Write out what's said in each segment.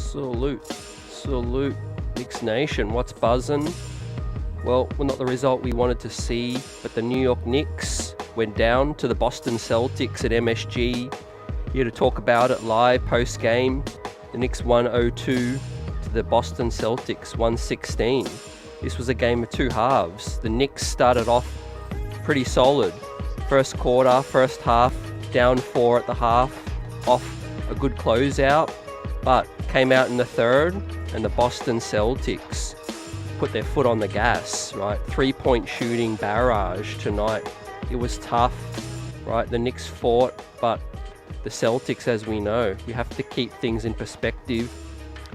Salute, Knicks Nation. What's buzzing? Well, not the result we wanted to see, but the New York Knicks went down to the Boston Celtics at MSG. Here to talk about it live post-game. The Knicks 102 to the Boston Celtics 116. This was a game of two halves. The Knicks started off pretty solid. First quarter, first half, down 4 at the half, off a good closeout, but came out in the third, and the Boston Celtics put their foot on the gas, right? 3-point shooting barrage tonight. It was tough, right? The Knicks fought, but the Celtics, as we know, we have to keep things in perspective.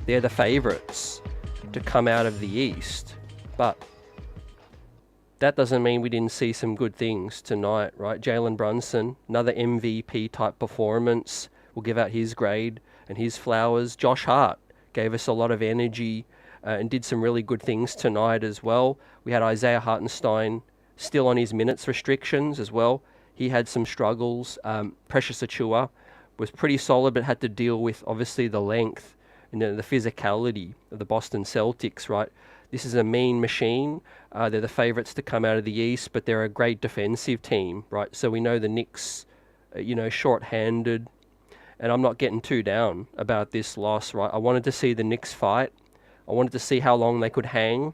They're the favourites to come out of the East, but that doesn't mean we didn't see some good things tonight, right? Jalen Brunson, another MVP type performance. We'll give out his grade and his flowers. Josh Hart gave us a lot of energy and did some really good things tonight as well. We had Isaiah Hartenstein still on his minutes restrictions as well. He had some struggles. Precious Achiuwa was pretty solid, but had to deal with obviously the length and the physicality of the Boston Celtics, right? This is a mean machine. They're the favourites to come out of the East, but they're a great defensive team, right? So we know the Knicks, short-handed, and I'm not getting too down about this loss, right? I wanted to see the Knicks fight. I wanted to see how long they could hang,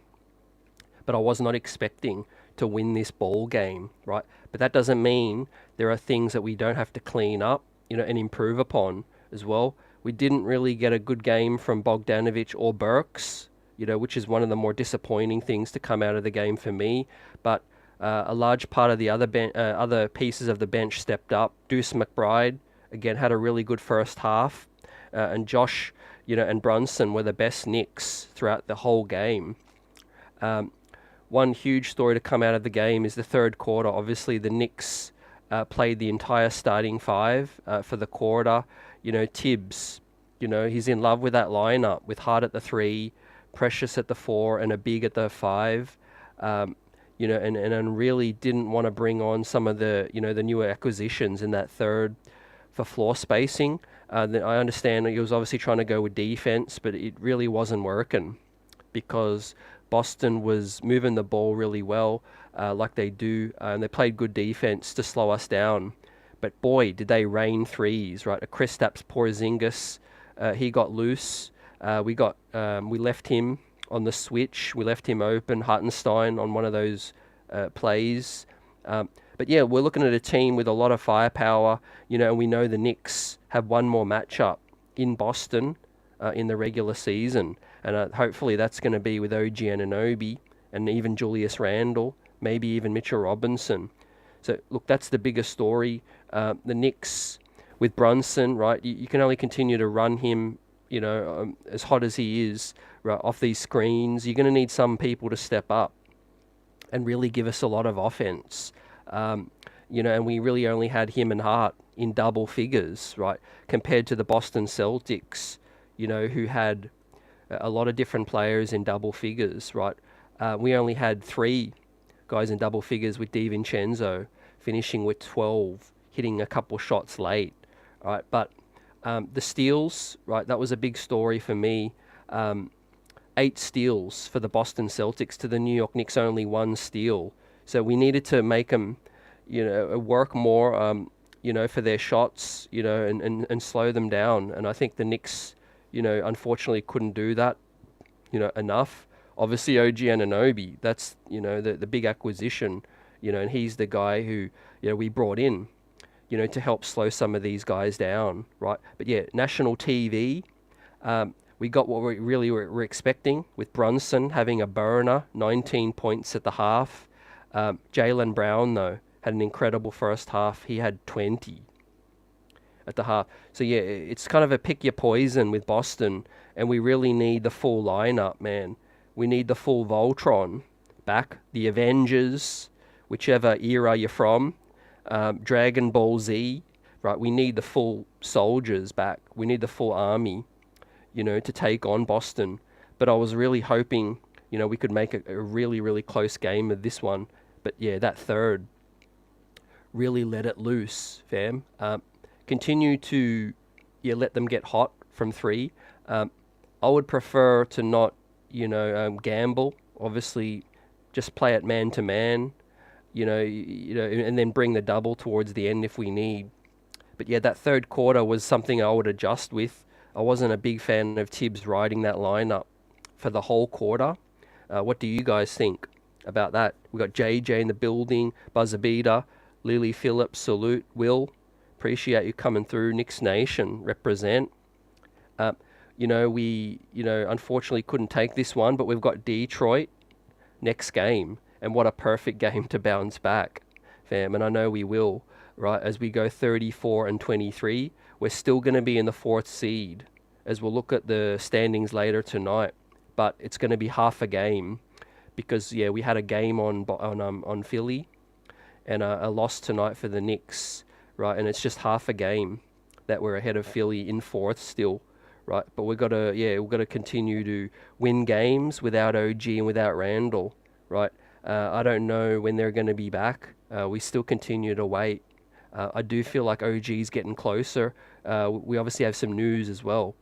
but I was not expecting to win this ball game, right? But that doesn't mean there are things that we don't have to clean up, and improve upon as well. We didn't really get a good game from Bogdanovic or Burks, which is one of the more disappointing things to come out of the game for me. But a large part of the other pieces of the bench stepped up. Deuce McBride, again, had a really good first half. And Josh, and Brunson were the best Knicks throughout the whole game. One huge story to come out of the game is the third quarter. Obviously, the Knicks played the entire starting five for the quarter. Thibs, he's in love with that lineup with Hart at the 3, Precious at the 4, and a big at the 5. And really didn't want to bring on some of the, the newer acquisitions in that third for floor spacing. I understand he was obviously trying to go with defense, but it really wasn't working because Boston was moving the ball really well, like they do, and they played good defense to slow us down. But boy, did they rain threes, right? A Kristaps Porzingis, he got loose. We left him on the switch. We left him open. Hartenstein on one of those plays. But yeah, we're looking at a team with a lot of firepower, and we know the Knicks have one more matchup in Boston in the regular season. And hopefully that's going to be with OG Anunoby and even Julius Randle, maybe even Mitchell Robinson. So, look, that's the biggest story. The Knicks with Brunson, right, you can only continue to run him, as hot as he is, right, off these screens. You're going to need some people to step up and really give us a lot of offense. And we really only had him and Hart in double figures, right, compared to the Boston Celtics, who had a lot of different players in double figures, right? We only had 3 guys in double figures with DiVincenzo finishing with 12, hitting a couple shots late, right? But the steals, right, that was a big story for me. 8 steals for the Boston Celtics to the New York Knicks, only 1 steal. So we needed to make them, work more, for their shots, and slow them down. And I think the Knicks, unfortunately couldn't do that, enough. Obviously, OG Anunoby, that's, the big acquisition, and he's the guy who, we brought in, to help slow some of these guys down, right? But yeah, national TV, we got what we really were expecting with Brunson having a burner, 19 points at the half. Jaylen Brown, though, had an incredible first half. He had 20 at the half. So yeah, it's kind of a pick your poison with Boston, and we really need the full lineup, man. We need the full Voltron back, the Avengers, whichever era you're from, Dragon Ball Z, right? We need the full soldiers back. We need the full army, to take on Boston. But I was really hoping, we could make a really, really close game of this one. But yeah, that third really let it loose, fam. Continue to let them get hot from 3. I would prefer to not, gamble. Obviously, just play it man to man. And then bring the double towards the end if we need. But yeah, that third quarter was something I would adjust with. I wasn't a big fan of Thibs riding that lineup for the whole quarter. What do you guys think about that? We got JJ in the building, Buzzer Beater, Lily Phillips, salute, Will. Appreciate you coming through. Knicks Nation, represent. We unfortunately couldn't take this one, but we've got Detroit next game, and what a perfect game to bounce back, fam. And I know we will, right? As we go 34 and 23, we're still going to be in the 4th seed, as we'll look at the standings later tonight. But it's going to be half a game, because we had a game on Philly, and a loss tonight for the Knicks, right? And it's just half a game that we're ahead of Philly in 4th still, right? But we've got to continue to win games without OG and without Randall, right? I don't know when they're going to be back. We still continue to wait. I do feel like OG's getting closer. We obviously have some news as well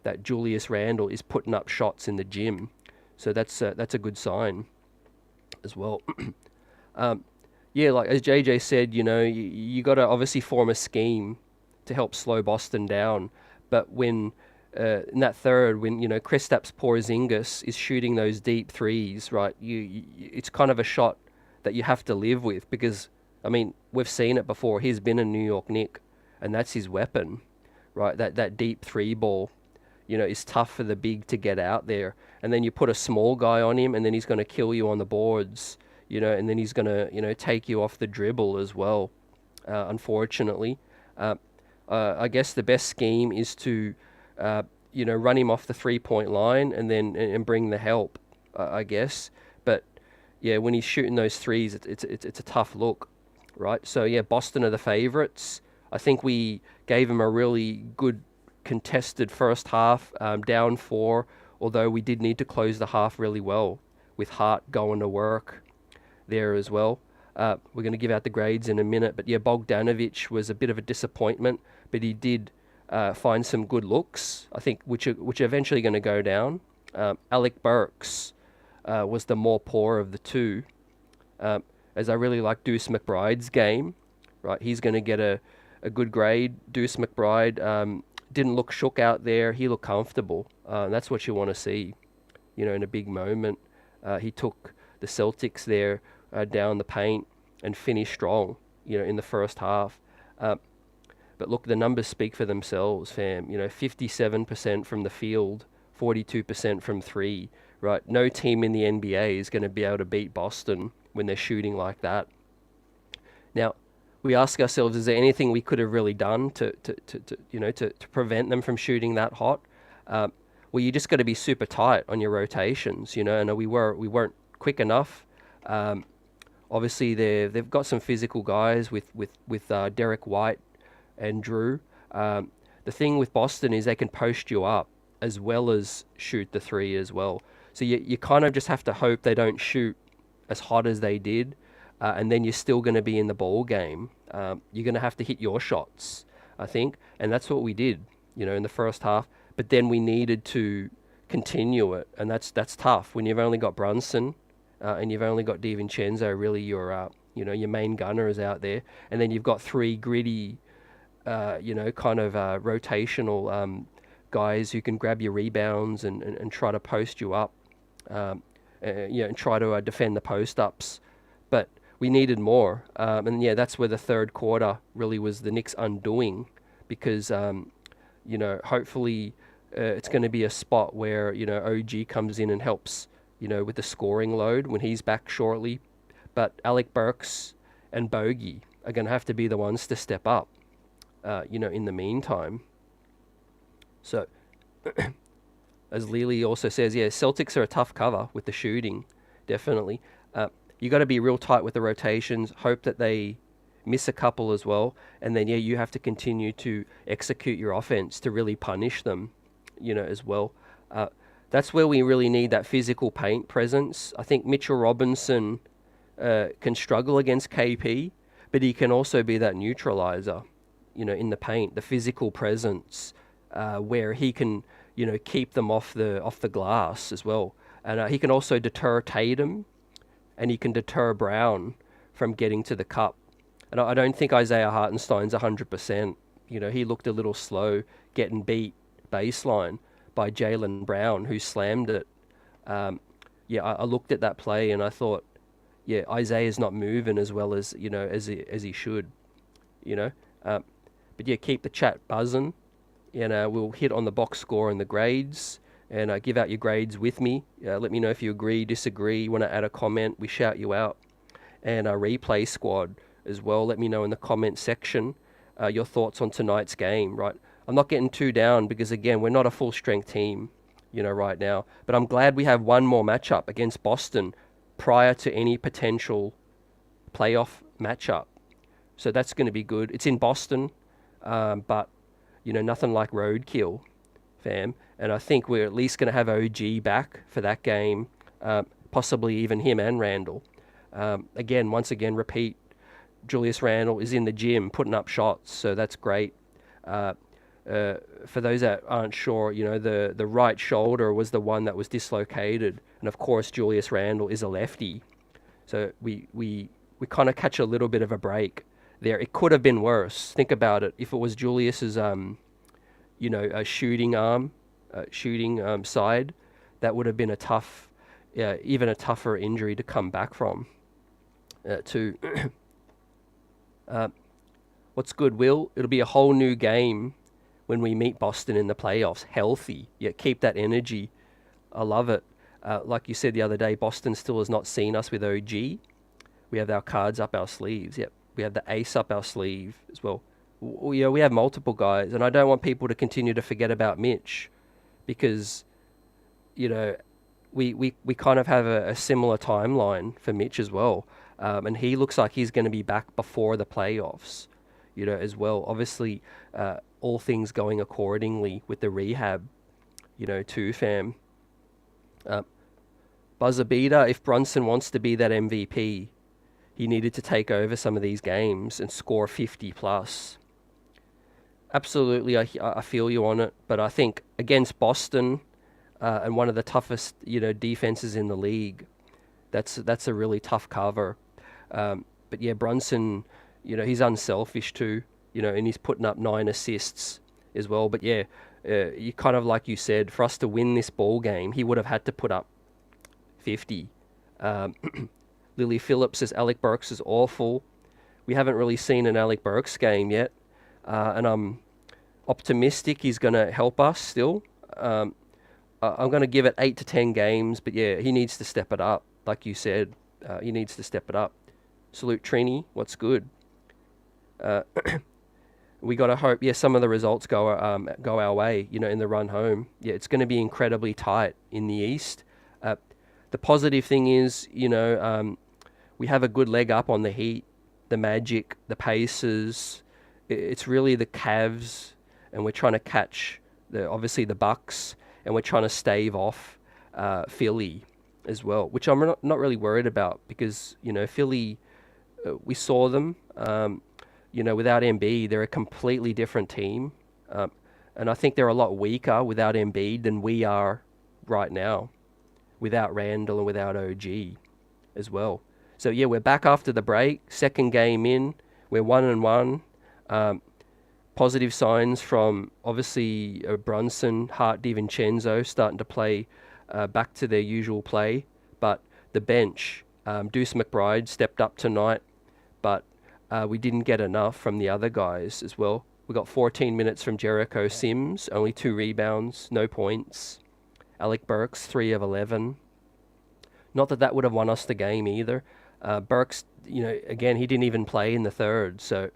that Julius Randle is putting up shots in the gym, so that's a good sign as well. Like as JJ said, you got to obviously form a scheme to help slow Boston down. But when in that third, when Kristaps Porzingis is shooting those deep threes, right? It's kind of a shot that you have to live with, because we've seen it before. He's been a New York Knick, and that's his weapon, right? That deep three ball, is tough for the big to get out there. And then you put a small guy on him, and then he's going to kill you on the boards, and then he's going to take you off the dribble as well. Unfortunately, I guess the best scheme is to run him off the 3-point line and bring the help, I guess. But when he's shooting those threes, it's a tough look, right? So Boston are the favorites. I think we gave him a really good contested first half, down 4, although we did need to close the half really well with Hart going to work there as well. We're going to give out the grades in a minute, but Bogdanovic was a bit of a disappointment, but he did find some good looks, I think, which are eventually going to go down. Alec Burks was the more poor of the two, as I really like Deuce McBride's game, right? He's going to get a good grade. Deuce McBride didn't look shook out there. He looked comfortable. That's what you want to see, in a big moment. He took the Celtics there down the paint and finished strong, in the first half. But look, the numbers speak for themselves, fam. 57% from the field, 42% from 3, right? No team in the NBA is going to be able to beat Boston when they're shooting like that. Now, we ask ourselves, is there anything we could have really done to prevent them from shooting that hot? Well, you just got to be super tight on your rotations, and we weren't quick enough. Obviously, they've got some physical guys with Derek White and Drew. The thing with Boston is they can post you up as well as shoot the 3 as well. So you kind of just have to hope they don't shoot as hot as they did, and then you're still going to be in the ball game. You're going to have to hit your shots, I think, and that's what we did, in the first half. But then we needed to continue it, and that's tough when you've only got Brunson and you've only got DiVincenzo, really your main gunners out there, and then you've got 3 gritty, rotational guys who can grab your rebounds and try to post you up, and try to defend the post-ups. But we needed more. And that's where the third quarter really was the Knicks' undoing, because, hopefully it's going to be a spot where, OG comes in and helps, with the scoring load when he's back shortly. But Alec Burks and Bogey are going to have to be the ones to step up, in the meantime. So, as Lily also says, Celtics are a tough cover with the shooting, definitely. You got to be real tight with the rotations, hope that they miss a couple as well, and then you have to continue to execute your offense to really punish them, as well. That's where we really need that physical paint presence. I think Mitchell Robinson can struggle against KP, but he can also be that neutralizer, in the paint, the physical presence, where he can keep them off the glass as well. And he can also deter Tatum, and he can deter Brown from getting to the cup. And I don't think Isaiah Hartenstein's 100%. He looked a little slow getting beat baseline by Jaylen Brown, who slammed it. I looked at that play and I thought, Isaiah's not moving as well as as he should. But keep the chat buzzing, and we'll hit on the box score and the grades, and give out your grades with me. Let me know if you agree, disagree, want to add a comment. We shout you out. And our replay squad as well. Let me know in the comment section your thoughts on tonight's game. Right, I'm not getting too down because again, we're not a full strength team, right now. But I'm glad we have one more matchup against Boston prior to any potential playoff matchup. So that's going to be good. It's in Boston, but nothing like roadkill, fam. And I think we're at least going to have OG back for that game, possibly even him and Randall. Once again, repeat, Julius Randle is in the gym putting up shots, so that's great. For those that aren't sure, the right shoulder was the one that was dislocated, and of course Julius Randle is a lefty, so we kind of catch a little bit of a break there. It could have been worse. Think about it. If it was Julius's a shooting arm, shooting side, that would have been even a tougher injury to come back from. What's good, Will? It'll be a whole new game when we meet Boston in the playoffs. Healthy. Keep that energy. I love it. Like you said the other day, Boston still has not seen us with OG. We have our cards up our sleeves. Yep. We have the ace up our sleeve as well. We have multiple guys, and I don't want people to continue to forget about Mitch, because, we kind of have a similar timeline for Mitch as well. And he looks like he's going to be back before the playoffs, as well. Obviously, all things going accordingly with the rehab, too, fam. Buzzer beater, if Brunson wants to be that MVP, he needed to take over some of these games and score 50 plus. Absolutely, I feel you on it, but I think against Boston and one of the toughest, defenses in the league, that's a really tough cover. But Brunson, he's unselfish too, and he's putting up 9 assists as well. But you kind of, like you said, for us to win this ball game, he would have had to put up 50. Lily Phillips says Alec Burks is awful. We haven't really seen an Alec Burks game yet, and I'm optimistic he's going to help us still. I'm going to give it 8 to 10 games, but he needs to step it up. Like you said, he needs to step it up. Salute Trini, what's good? We got to hope, some of the results go our way, in the run home. It's going to be incredibly tight in the East. The positive thing is, we have a good leg up on the Heat, the Magic, the Pacers. It's really the Cavs, and we're trying to catch obviously the Bucks, and we're trying to stave off Philly as well, which I'm not really worried about, because Philly, we saw them, without Embiid, they're a completely different team, and I think they're a lot weaker without Embiid than we are right now, without Randall and without OG as well. So we're back after the break, second game in, we're 1-1. Positive signs from obviously Brunson, Hart, DiVincenzo starting to play back to their usual play, but the bench, Deuce McBride stepped up tonight, but we didn't get enough from the other guys as well. We got 14 minutes from Jericho Sims, only 2 rebounds, no points. Alec Burks, 3 of 11. Not that would have won us the game either. Burks, again, he didn't even play in the third, so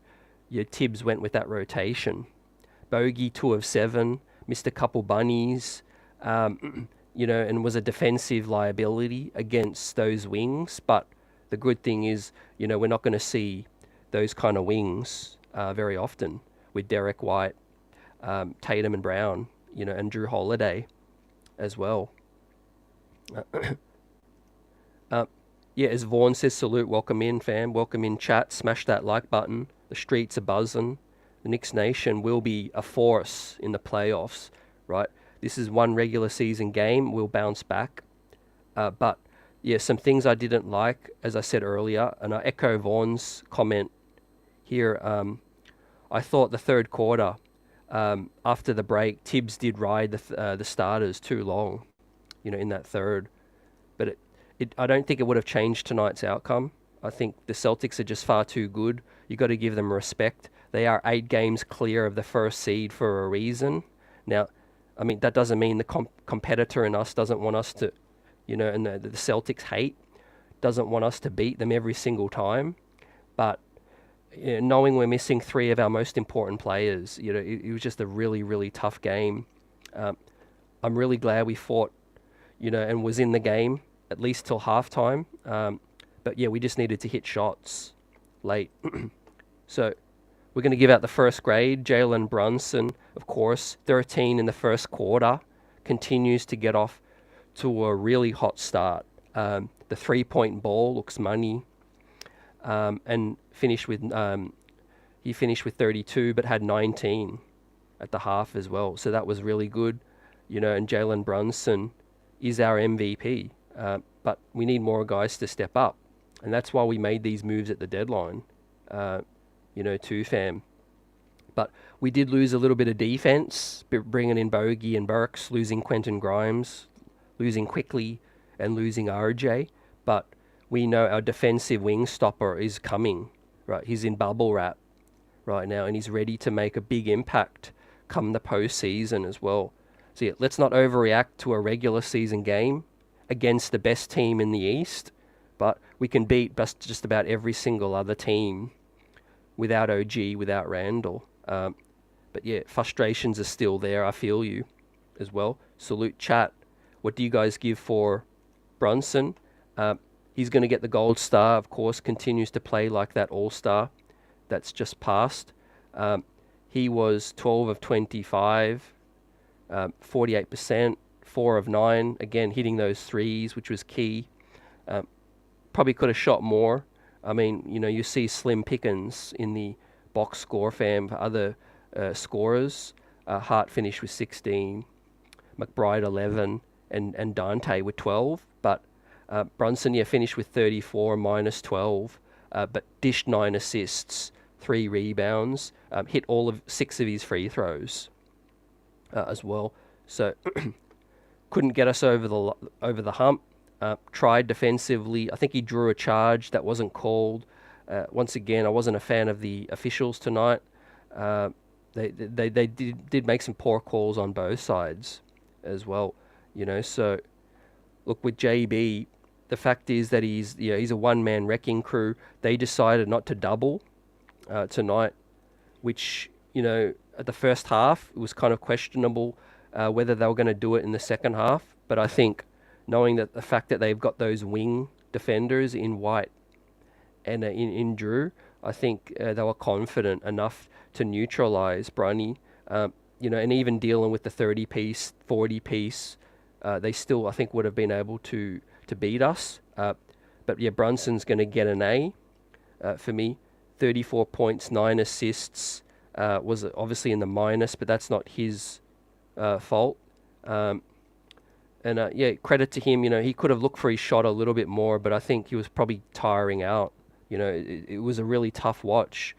Thibs went with that rotation. Bogey, 2 of 7, missed a couple bunnies, and was a defensive liability against those wings. But the good thing is, we're not going to see those kind of wings very often with Derek White, Tatum and Brown, and Drew Holiday as well. As Vaughn says, salute, welcome in, fam. Welcome in, chat. Smash that like button. The streets are buzzing. The Knicks Nation will be a force in the playoffs, right? this is one regular season game. We'll bounce back. But yeah, some things I didn't like, as I said earlier, and I echo Vaughn's comment here. I thought the third quarter, after the break, Thibs did ride the starters too long, in that third. But I don't think it would have changed tonight's outcome. I think the Celtics are just far too good. You got to give them respect. They are 8 games clear of the first seed for a reason. Now, I mean, that doesn't mean the competitor in us doesn't want us to, and the Celtics hate, doesn't want us to beat them every single time. But knowing we're missing 3 of our most important players, it was just a really, really tough game. I'm really glad we fought, and was in the game at least till halftime. But yeah, we just needed to hit shots late. So we're going to give out the first grade. Jalen Brunson, of course, 13 in the first quarter, continues to get off to a really hot start. The 3-point ball looks money, and he finished with 32, but had 19 at the half as well. So that was really good, and Jalen Brunson is our MVP. But we need more guys to step up. And that's why we made these moves at the deadline, too, fam. But we did lose a little bit of defense, bringing in Bogey and Burks, losing Quentin Grimes, losing Quickly, and losing RJ. But we know our defensive wing stopper is coming, right? He's in bubble wrap right now, and he's ready to make a big impact come the postseason as well. So yeah, let's not overreact to a regular season game against the best team in the East, but we can beat just about every single other team without OG, without Randall. But yeah, frustrations are still there. I feel you as well. Salute chat. What do you guys give for Brunson? He's going to get the gold star, of course, continues to play like that all-star that's just passed. He was 12 of 25, 48%, 4 of 9, again, hitting those threes, which was key. Probably could have shot more. I mean, you see slim pickings in the box score, fam, for other scorers. Hart finished with 16, McBride 11, and Dante with 12. But Brunson, finished with 34, minus 12, but dished 9 assists, 3 rebounds, hit all of 6 of his free throws as well. So couldn't get us over the hump. Tried defensively. I think he drew a charge that wasn't called. Once again, I wasn't a fan of the officials tonight. They did make some poor calls on both sides as well. So look, with JB, the fact is that he's a one-man wrecking crew. They decided not to double tonight, which at the first half it was kind of questionable whether they were going to do it in the second half. But I think, knowing that the fact that they've got those wing defenders in White and in Drew, I think they were confident enough to neutralize Brunny. And even dealing with the 30-piece, 40-piece, they still, I think, would have been able to beat us. But yeah, Brunson's going to get an A for me. 34 points, 9 assists, was obviously in the minus, but that's not his fault. And credit to him. He could have looked for his shot a little bit more, but I think he was probably tiring out. It was a really tough watch,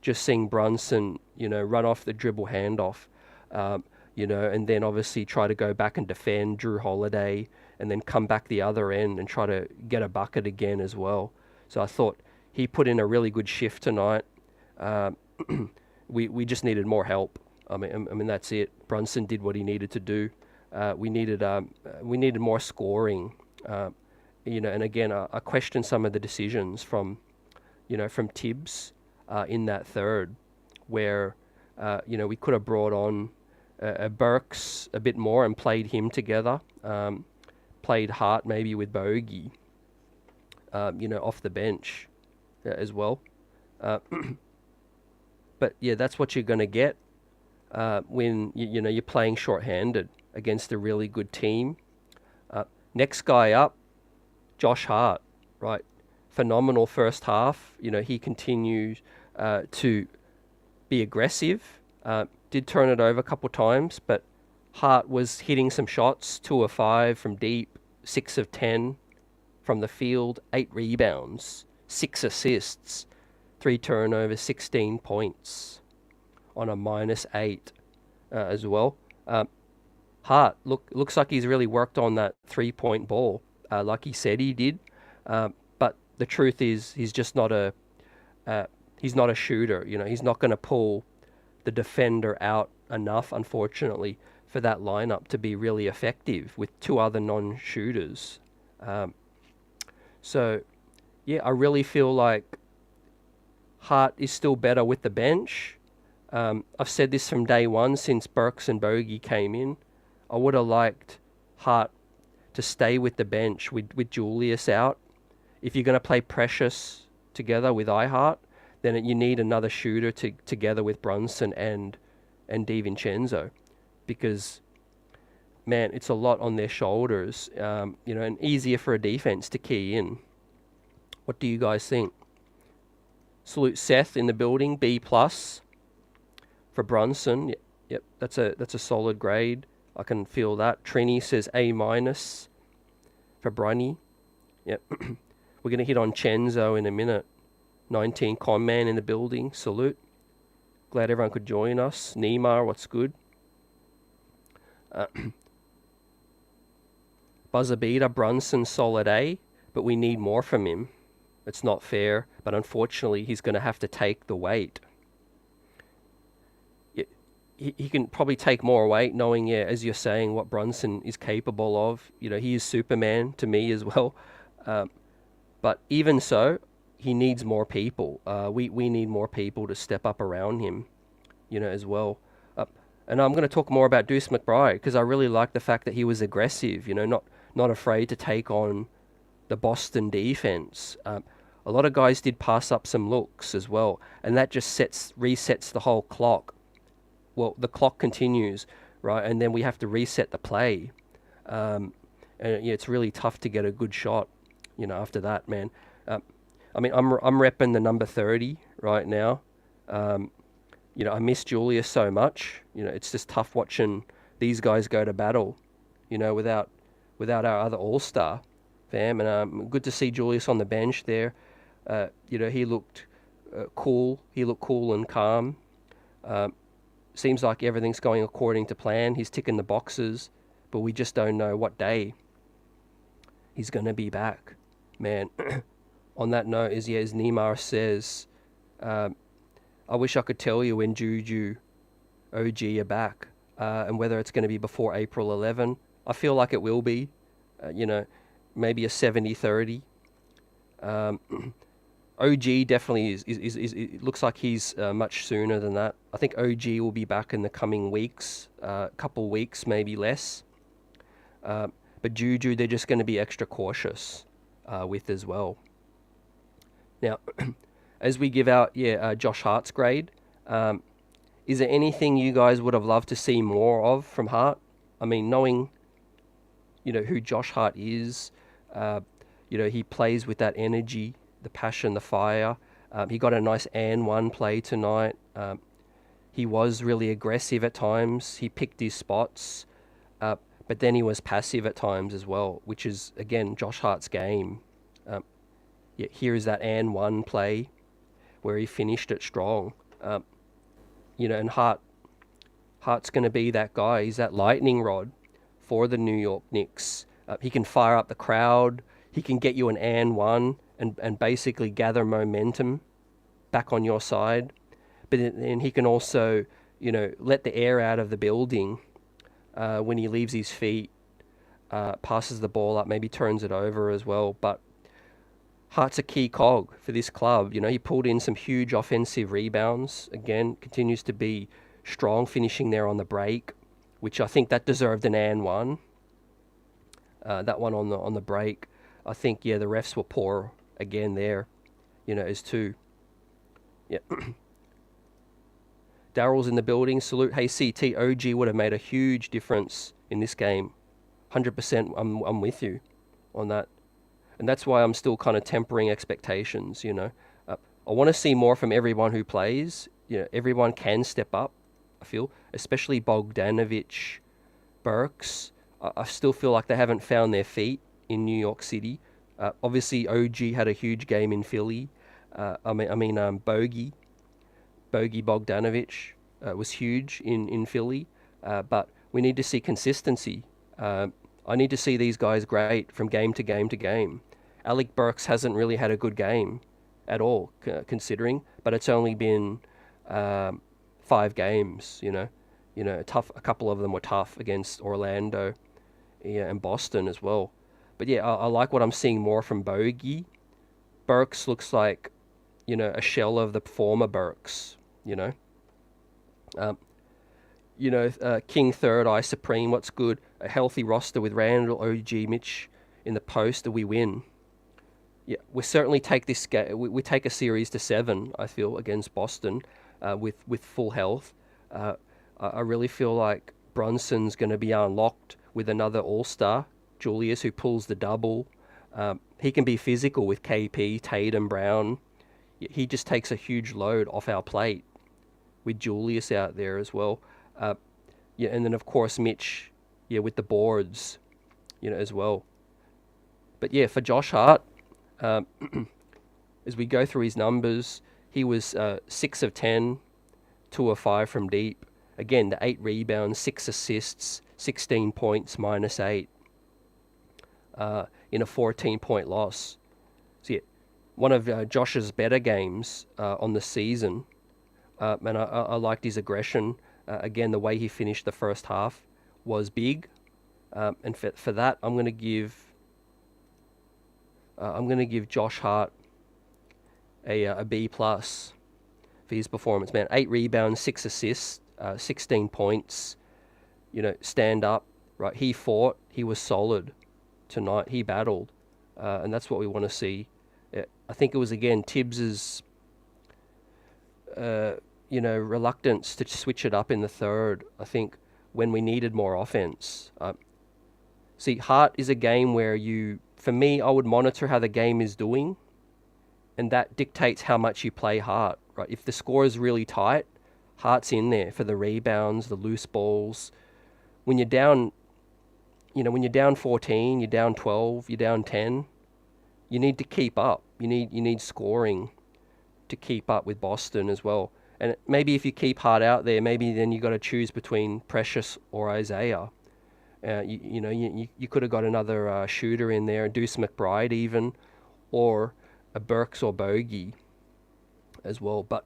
just seeing Brunson, run off the dribble handoff, and then obviously try to go back and defend Drew Holiday, and then come back the other end and try to get a bucket again as well. So I thought he put in a really good shift tonight. We just needed more help. I mean that's it. Brunson did what he needed to do. We needed more scoring, and again, I question some of the decisions from Thibs in that third, where we could have brought on Burks a bit more and played him together, played Hart maybe with Bogey, off the bench as well. But yeah, that's what you're going to get when you're playing short-handed against a really good team. Next guy up, Josh Hart, right? Phenomenal first half. He continues to be aggressive. Did turn it over a couple times, but Hart was hitting some shots, 2 of 5 from deep, 6 of 10 from the field, 8 rebounds, 6 assists, 3 turnovers, 16 points on a -8 as well. Hart looks like he's really worked on that 3-point ball, like he said he did. But the truth is, he's just not a shooter. He's not going to pull the defender out enough, unfortunately, for that lineup to be really effective with 2 other non-shooters. So, yeah, I really feel like Hart is still better with the bench. I've said this from day one since Burks and Bogey came in. I would have liked Hart to stay with the bench with Julius out. If you're going to play Precious together with Hart, then you need another shooter together with Brunson and DiVincenzo, because, man, it's a lot on their shoulders, and easier for a defense to key in. What do you guys think? Salute Seth in the building, B+ for Brunson. Yep, that's a solid grade. I can feel that. Trini says A- for Brunny. Yep. We're going to hit on Chenzo in a minute. 19 Conman in the building. Salute. Glad everyone could join us. Neymar, what's good? Buzzer beater, Brunson, solid A, but we need more from him. It's not fair, but unfortunately he's going to have to take the weight. He can probably take more weight, knowing, as you're saying, what Brunson is capable of. He is Superman to me as well. But even so, he needs more people. We need more people to step up around him, as well. And I'm going to talk more about Deuce McBride, because I really like the fact that he was aggressive, not afraid to take on the Boston defense. A lot of guys did pass up some looks as well, and that just resets the whole clock. Well, the clock continues, right? And then we have to reset the play. And it's really tough to get a good shot, after that, man. I'm repping the number 30 right now. I miss Julius so much. It's just tough watching these guys go to battle, without our other all-star, fam. And good to see Julius on the bench there. He looked cool. He looked cool and calm. Seems like everything's going according to plan. He's ticking the boxes, but we just don't know what day he's going to be back, man. On that note, as Neymar says, I wish I could tell you when Juju, OG are back, and whether it's going to be before April 11. I feel like it will be, maybe a 70-30. OG definitely is it looks like he's much sooner than that. I think OG will be back in the coming weeks, couple weeks, maybe less. But Juju, they're just going to be extra cautious with as well. Now, as we give out, Josh Hart's grade, is there anything you guys would have loved to see more of from Hart? I mean, knowing, who Josh Hart is, he plays with that energy, the passion, the fire. He got a nice and one play tonight. He was really aggressive at times. He picked his spots, but then he was passive at times as well, which is, again, Josh Hart's game. Here is that and one play where he finished it strong. And Hart's going to be that guy. He's that lightning rod for the New York Knicks. He can fire up the crowd. He can get you an and one and basically gather momentum back on your side. But then he can also, let the air out of the building when he leaves his feet, passes the ball up, maybe turns it over as well. But Hart's a key cog for this club. He pulled in some huge offensive rebounds. Again, continues to be strong, finishing there on the break, which I think that deserved an and one. That one on the break. I think, the refs were poor again there, as two. Yeah. Daryl's in the building. Salute. Hey, CT, OG would have made a huge difference in this game. 100%. I'm with you on that. And that's why I'm still kind of tempering expectations, I want to see more from everyone who plays. Everyone can step up, I feel, especially Bogdanovic, Burks, I still feel like they haven't found their feet in New York City. Obviously, OG had a huge game in Philly. Bogey Bogdanovic was huge in Philly, but we need to see consistency. I need to see these guys great from game to game to game. Alec Burks hasn't really had a good game at all, considering, but it's only been 5 games. Tough. A couple of them were tough against Orlando, yeah, and Boston as well. But yeah, I like what I'm seeing more from Bogey. Burks looks like, a shell of the former Burks. Um, King Third Eye Supreme. What's good? A healthy roster with Randall, OG, Mitch in the post, and we win. Yeah, we certainly take this game. We take a series to 7. I feel against Boston, with full health. I really feel like Brunson's going to be unlocked with another All-Star, Julius, who pulls the double. He can be physical with KP, Tatum, Brown. He just takes a huge load off our plate with Julius out there as well. And then of course Mitch, with the boards, as well. But yeah, for Josh Hart, as we go through his numbers, he was 6 of 10, 2 of 5 from deep. Again, the 8 rebounds, 6 assists, 16 points, -8 in a 14-point loss. So yeah, one of Josh's better games on the season. And I liked his aggression. Again, the way he finished the first half was big. And for that, I'm going to give Josh Hart a B+ for his performance. Man, 8 rebounds, 6 assists, 16 points. Stand up, right? He fought. He was solid tonight. He battled, and that's what we want to see. I think it was again Thibs's, reluctance to switch it up in the third. I think when we needed more offense. See, Hart is a game where for me, I would monitor how the game is doing, and that dictates how much you play Hart, right? If the score is really tight, Hart's in there for the rebounds, the loose balls. When you're down, when you're down 14, you're down 12, you're down 10, you need to keep up. You need scoring to keep up with Boston as well. And maybe if you keep Hart out there, maybe then you got to choose between Precious or Isaiah. You could have got another shooter in there, Deuce McBride even, or a Burks or Bogey as well. But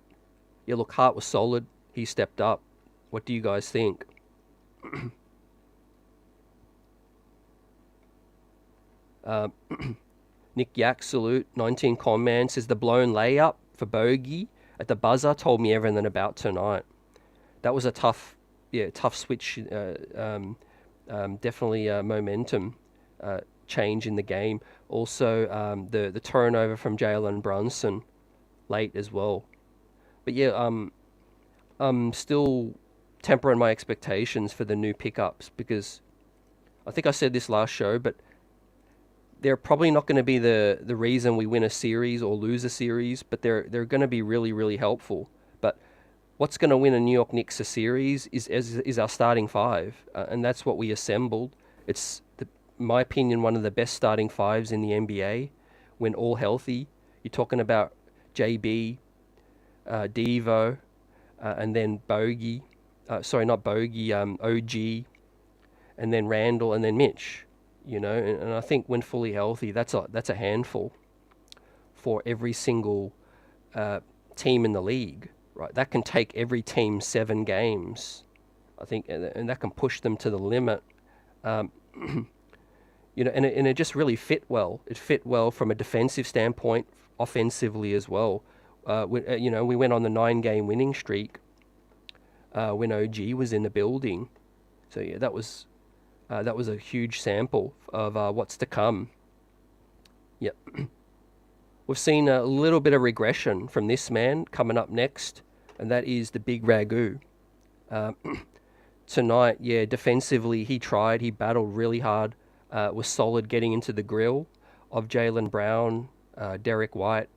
yeah, look, Hart was solid. He stepped up. What do you guys think? Nick Yak, salute. 19 man says the blown layup for Bogey at the buzzer told me everything about tonight. That was a tough switch. Definitely a momentum change in the game. Also, the turnover from Jalen Brunson late as well. But yeah, I'm still tempering my expectations for the new pickups, because I think I said this last show, but they're probably not going to be the reason we win a series or lose a series, but they're going to be really, really helpful. But what's going to win a New York Knicks a series is our starting 5, and that's what we assembled. It's, in my opinion, one of the best starting 5s in the NBA when all healthy. You're talking about JB, Devo, and then Bogey. Not Bogey, OG, and then Randall, and then Mitch. And I think when fully healthy, that's a handful for every single team in the league. Right, that can take every team 7 games, I think, and that can push them to the limit. And it just really fit well. It fit well from a defensive standpoint, offensively as well. We went on the 9-game winning streak when OG was in the building. So yeah, that was a huge sample of what's to come. Yep. We've seen a little bit of regression from this man coming up next, and that is the Big Ragu. Tonight, yeah, defensively, he battled really hard, was solid getting into the grill of Jaylen Brown, Derek White,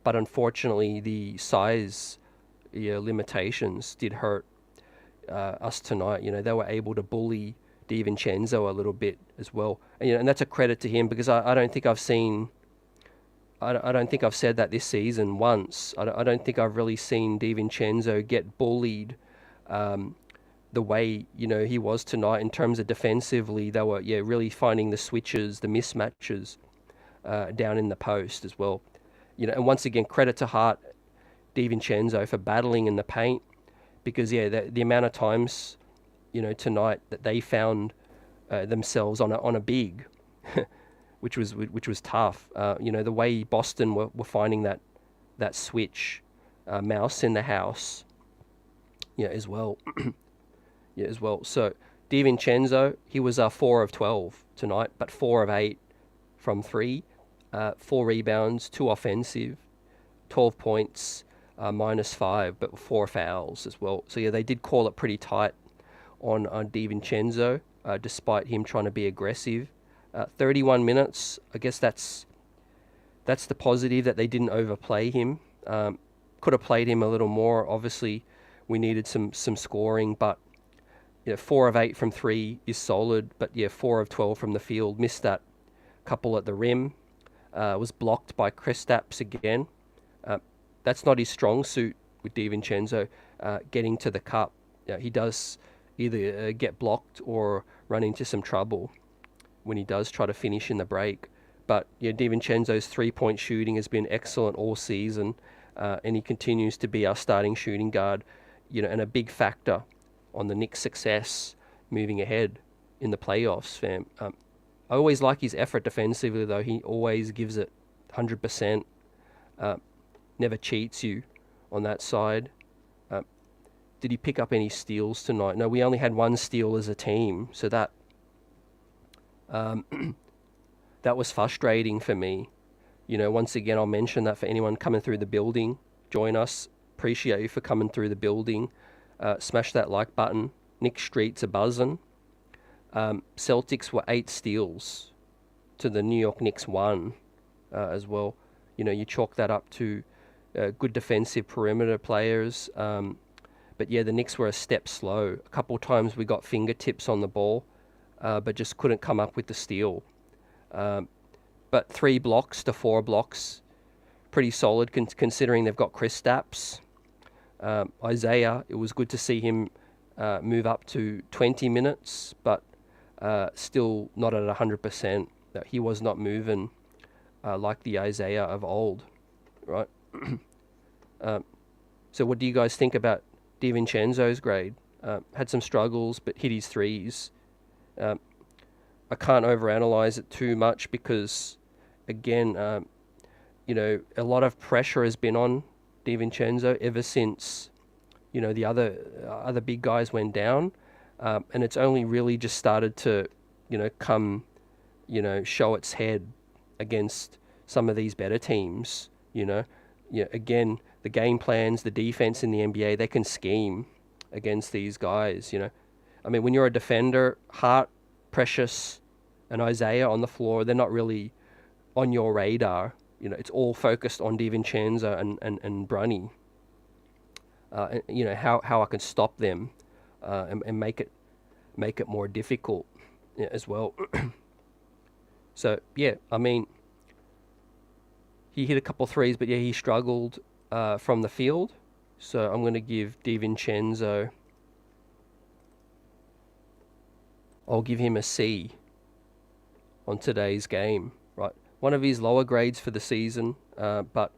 but unfortunately the size limitations did hurt us tonight. They were able to bully DiVincenzo a little bit as well. And that's a credit to him, because I don't think I've seen, I don't think I've said that this season once. I don't think I've really seen DiVincenzo get bullied the way, he was tonight in terms of defensively. They were, really finding the switches, the mismatches down in the post as well. And once again, credit to Hart, DiVincenzo for battling in the paint, because, the amount of times, tonight that they found themselves on a big, which was tough. The way Boston were finding that switch, mouse in the house, as well. As well. So DiVincenzo, he was 4 of 12 tonight, but 4 of 8 from 3, 4 rebounds, 2 offensive, 12 points, -5, but 4 fouls as well. So they did call it pretty tight on DiVincenzo, despite him trying to be aggressive. 31 minutes. I guess that's the positive, that they didn't overplay him. Could have played him a little more. Obviously, we needed some scoring, but 4 of 8 from 3 is solid. But 4 of 12 from the field. Missed that couple at the rim. Was blocked by Kristaps again. That's not his strong suit with DiVincenzo, getting to the cup. He does either get blocked or run into some trouble when he does try to finish in the break. But DiVincenzo's 3-point shooting has been excellent all season, and he continues to be our starting shooting guard, and a big factor on the Knicks' success moving ahead in the playoffs, fam. I always like his effort defensively, though. He always gives it 100%. Never cheats you on that side. Did he pick up any steals tonight? No, we only had 1 steal as a team, so that that was frustrating for me. Once again, I'll mention that for anyone coming through the building, join us. Appreciate you for coming through the building. Smash that like button. Knicks streets are buzzing. Celtics were 8 steals to the New York Knicks 1 as well. You chalk that up to good defensive perimeter players. But the Knicks were a step slow. A couple times we got fingertips on the ball, but just couldn't come up with the steal. But 3 blocks to 4 blocks, pretty solid considering they've got Kristaps. Isaiah, it was good to see him move up to 20 minutes, but still not at 100%. He was not moving like the Isaiah of old, right? So what do you guys think about DiVincenzo's grade? Had some struggles, but hit his threes. I can't overanalyze it too much because, again, a lot of pressure has been on DiVincenzo ever since, the other big guys went down, and it's only really just started to, come, show its head against some of these better teams. Again, the game plans, the defense in the NBA, they can scheme against these guys. I mean, when you're a defender, Hart, Precious, and Isaiah on the floor, they're not really on your radar. It's all focused on DiVincenzo and Brunny. How I can stop them and make it more difficult as well. So I mean, he hit a couple threes, but he struggled from the field. So I'm going to give DiVincenzo, I'll give him a C on today's game, right? One of his lower grades for the season, but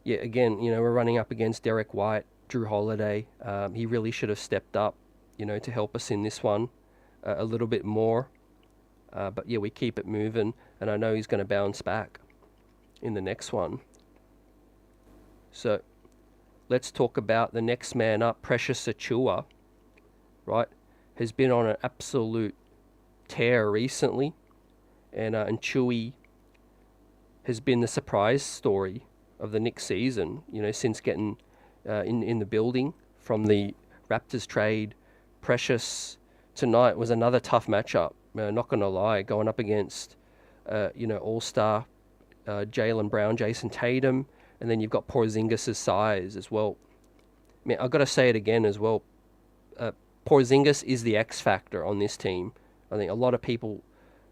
again, we're running up against Derek White, Drew Holiday. He really should have stepped up, to help us in this one a little bit more. But we keep it moving, and I know he's going to bounce back in the next one. So let's talk about the next man up, Precious Achiuwa, right? Has been on an absolute tear recently, and Chewy has been the surprise story of the Knicks season, since getting in the building from the Raptors trade. Precious tonight was another tough matchup, not going to lie, going up against, all-star Jaylen Brown, Jason Tatum, and then you've got Porzingis' size as well. I mean, I've got to say it again as well. Porzingis is the X factor on this team. I think a lot of people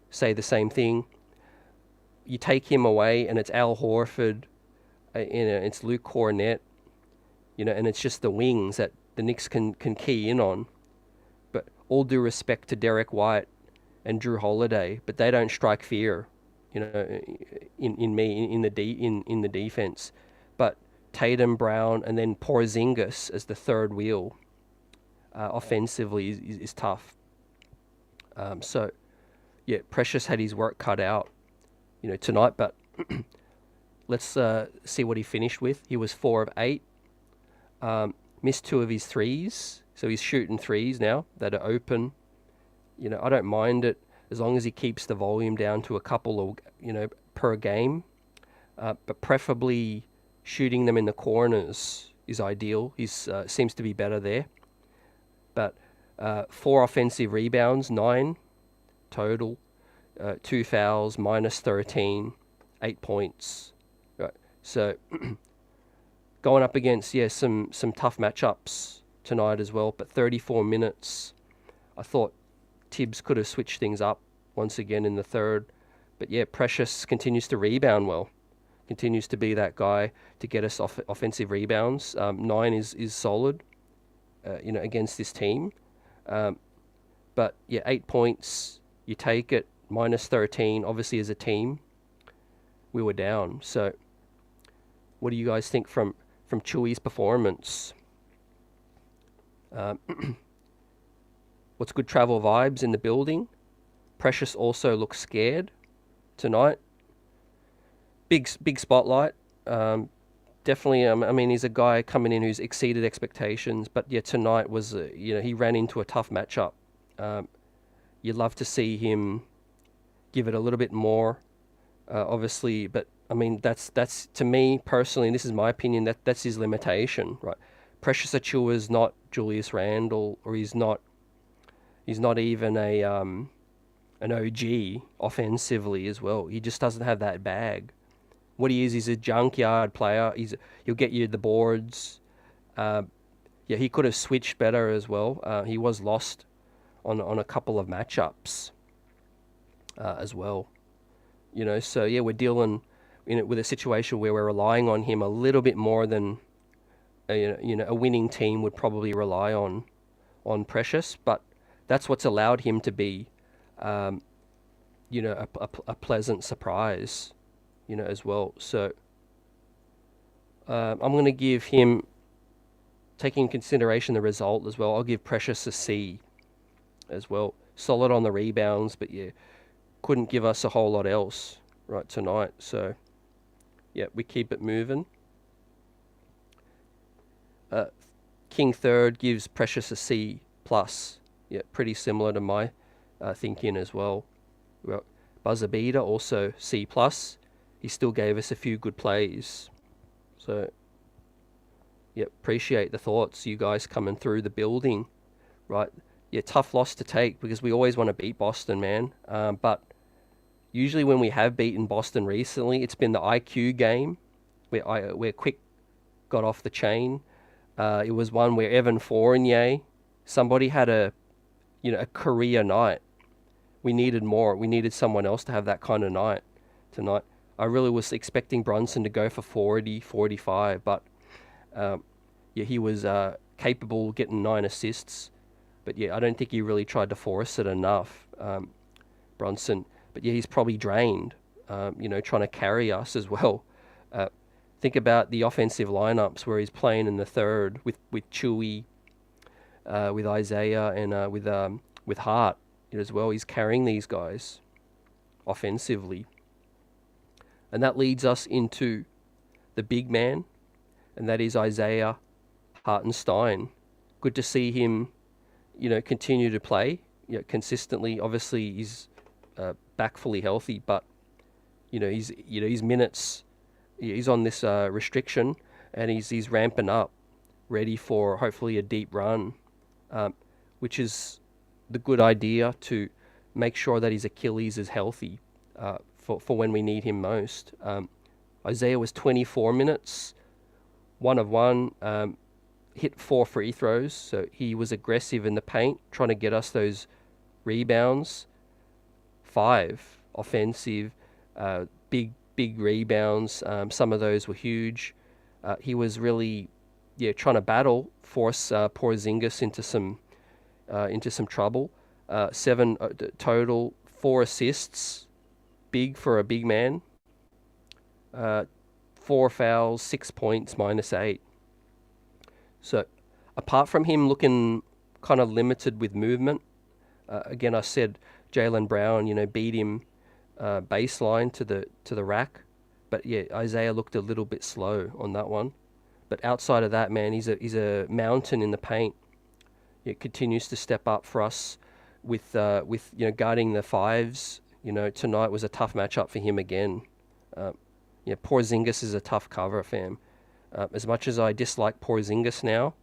say the same thing. You take him away, and it's Al Horford, it's Luke Cornett, and it's just the wings that the Knicks can key in on. But all due respect to Derek White and Drew Holiday, but they don't strike fear, in the defense. But Tatum, Brown, and then Porzingis as the third wheel, offensively is tough. So, yeah, Precious had his work cut out, tonight. But let's see what he finished with. He was 4 of 8. Missed 2 of his threes, so he's shooting threes now that are open. I don't mind it as long as he keeps the volume down to a couple of, per game. But preferably shooting them in the corners is ideal. He seems to be better there. But 4 offensive rebounds, 9 total, 2 fouls, minus 13, 8 points. Right. So going up against some tough matchups tonight as well. But 34 minutes, I thought Thibs could have switched things up once again in the third. But yeah, Precious continues to rebound well. Continues to be that guy to get us offensive rebounds. 9 is solid, against this team. But yeah, 8 points, you take it. Minus 13, obviously as a team, we were down. So what do you guys think from Chewy's performance? What's good travel vibes in the building? Precious also looks scared tonight. Big spotlight. Definitely, he's a guy coming in who's exceeded expectations. But yeah, tonight was, he ran into a tough matchup. You'd love to see him give it a little bit more, obviously. But that's to me personally, and this is my opinion, that's his limitation, right? Precious Achiuwa is not Julius Randle, or he's not even an OG offensively as well. He just doesn't have that bag. What he is, he's a junkyard player. He'll get you the boards. He could have switched better as well. He was lost on a couple of matchups as well. So yeah, we're dealing with a situation where we're relying on him a little bit more than a winning team would probably rely on Precious. But that's what's allowed him to be, a pleasant surprise, as well. So I'm going to give him, taking into consideration the result as well, I'll give Precious a C as well. Solid on the rebounds, but yeah, couldn't give us a whole lot else right tonight. So yeah, we keep it moving. King third gives Precious a C plus. Yeah, pretty similar to my thinking as well. Buzzer beater also C plus. He still gave us a few good plays. So yeah, appreciate the thoughts, you guys coming through the building, right? Yeah, tough loss to take because we always want to beat Boston, man. But usually when we have beaten Boston recently, it's been the IQ game where Quick got off the chain. It was one where Evan Fournier, somebody had a career night. We needed more. We needed someone else to have that kind of night tonight. I really was expecting Brunson to go for 40, 45, but he was capable of getting 9 assists. But yeah, I don't think he really tried to force it enough, Brunson. But yeah, he's probably drained, trying to carry us as well. Think about the offensive lineups where he's playing in the third with Chewy, with Isaiah, and with Hart as well. He's carrying these guys offensively. And that leads us into the big man, and that is Isaiah Hartenstein. Good to see him, continue to play consistently. Obviously, he's back fully healthy, but his minutes, he's on this restriction, and he's ramping up, ready for hopefully a deep run, which is the good idea to make sure that his Achilles is healthy for when we need him most. Isaiah was 24 minutes, 1 of 1, hit 4 free throws, so he was aggressive in the paint, trying to get us those rebounds. 5 offensive, big rebounds. Some of those were huge. He was really, trying to battle, force Porzingis into some trouble. 7 total, 4 assists, big for a big man. 4 fouls, 6 points, -8. So, apart from him looking kind of limited with movement, again, I said Jaylen Brown, beat him baseline to the rack, but yeah, Isaiah looked a little bit slow on that one. But outside of that, man, he's a mountain in the paint. It continues to step up for us with guarding the 5s. Tonight was a tough matchup for him again. Porzingis is a tough cover, fam. As much as I dislike Porzingis now,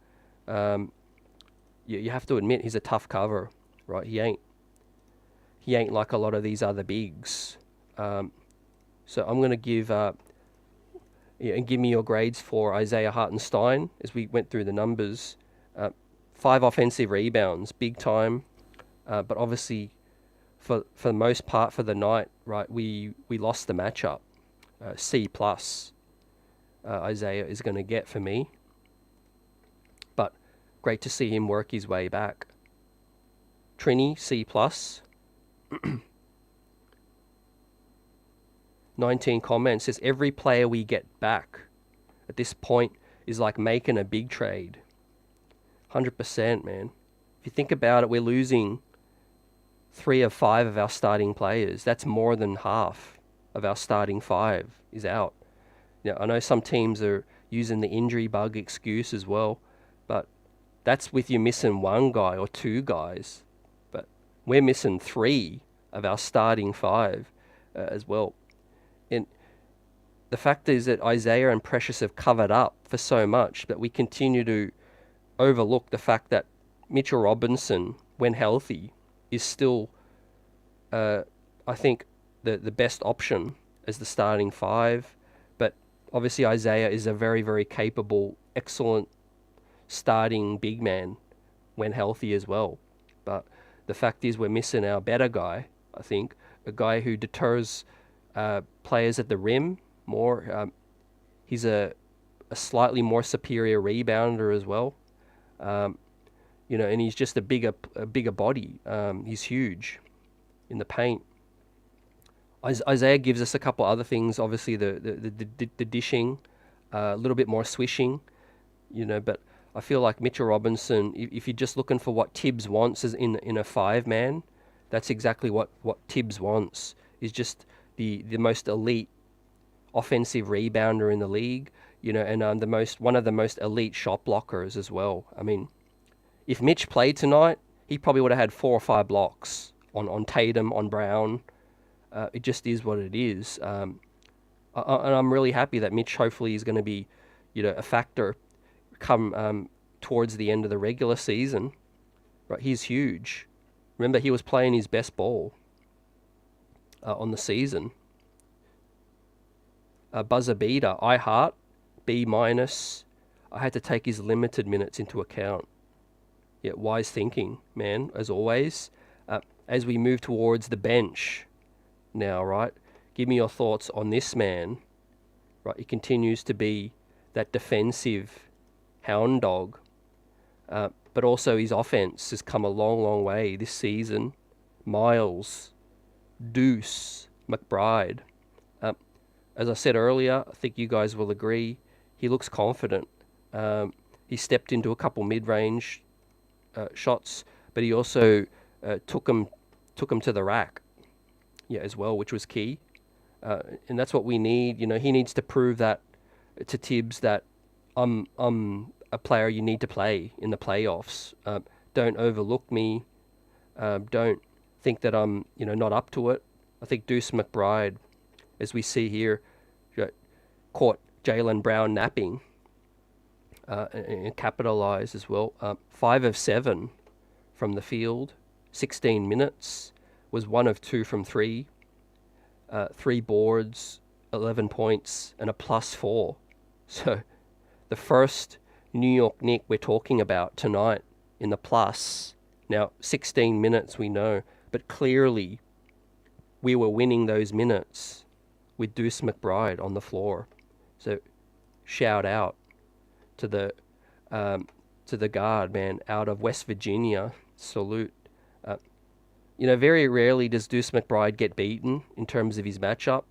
you have to admit he's a tough cover, right? He ain't like a lot of these other bigs. So I'm gonna give and give me your grades for Isaiah Hartenstein as we went through the numbers. 5 offensive rebounds, big time, but obviously for the most part for the night, right? We lost the matchup. C plus. Isaiah is going to get for me, but great to see him work his way back. Trini, C plus. 19 comments says every player we get back at this point is like making a big trade. 100%, man. If you think about it, we're losing 3 of 5 of our starting players. That's more than half of our starting 5 is out. I know some teams are using the injury bug excuse as well, but that's with you missing 1 guy or 2 guys. But we're missing 3 of our starting 5 as well. And the fact is that Isaiah and Precious have covered up for so much that we continue to overlook the fact that Mitchell Robinson, when healthy, is still, I think, the best option as the starting 5. But obviously Isaiah is a very, very capable, excellent starting big man when healthy as well. But the fact is we're missing our better guy, I think, a guy who deters players at the rim more. He's a slightly more superior rebounder as well. And he's just a bigger body. He's huge in the paint. Isaiah gives us a couple other things. Obviously, the dishing, a little bit more swishing, But I feel like Mitchell Robinson, if you're just looking for what Thibs wants is in a 5-man, that's exactly what Thibs wants. Is just the most elite offensive rebounder in the league, and one of the most elite shot blockers as well. I mean, if Mitch played tonight, he probably would have had 4 or 5 blocks on Tatum, on Brown. It just is what it is. And I'm really happy that Mitch hopefully is going to be, a factor come towards the end of the regular season. Right, he's huge. Remember, he was playing his best ball on the season. Buzzer beater, Hart, B-. I had to take his limited minutes into account. Yeah, wise thinking, man, as always. As we move towards the bench now, right? Give me your thoughts on this man. Right, he continues to be that defensive hound dog, but also his offense has come a long, long way this season. Miles, Deuce, McBride. As I said earlier, I think you guys will agree, he looks confident. He stepped into a couple mid-range shots, but he also took him to the rack, as well, which was key. And that's what we need. He needs to prove that to Thibs that I'm a player you need to play in the playoffs. Don't overlook me. Don't think that I'm not up to it. I think Deuce McBride, as we see here, caught Jaylen Brown napping and capitalized as well. 5 of 7 from the field, 16 minutes, was 1 of 2 from 3, 3 boards, 11 points, and a +4. So the first New York Nick we're talking about tonight in the plus. Now, 16 minutes we know, but clearly we were winning those minutes with Deuce McBride on the floor. So shout out to the guard, man, out of West Virginia. Salute. Very rarely does Deuce McBride get beaten in terms of his matchup.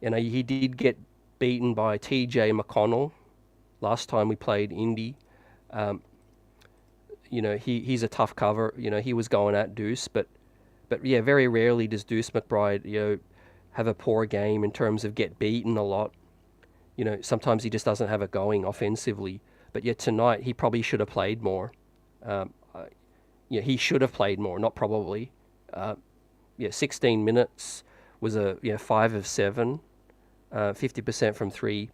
He did get beaten by TJ McConnell last time we played Indy. He's a tough cover. He was going at Deuce, but yeah, very rarely does Deuce McBride, have a poor game in terms of get beaten a lot. Sometimes he just doesn't have it going offensively. But yet tonight he probably should have played more. He should have played more, not probably. 16 minutes was a 5 of 7, 50% from 3,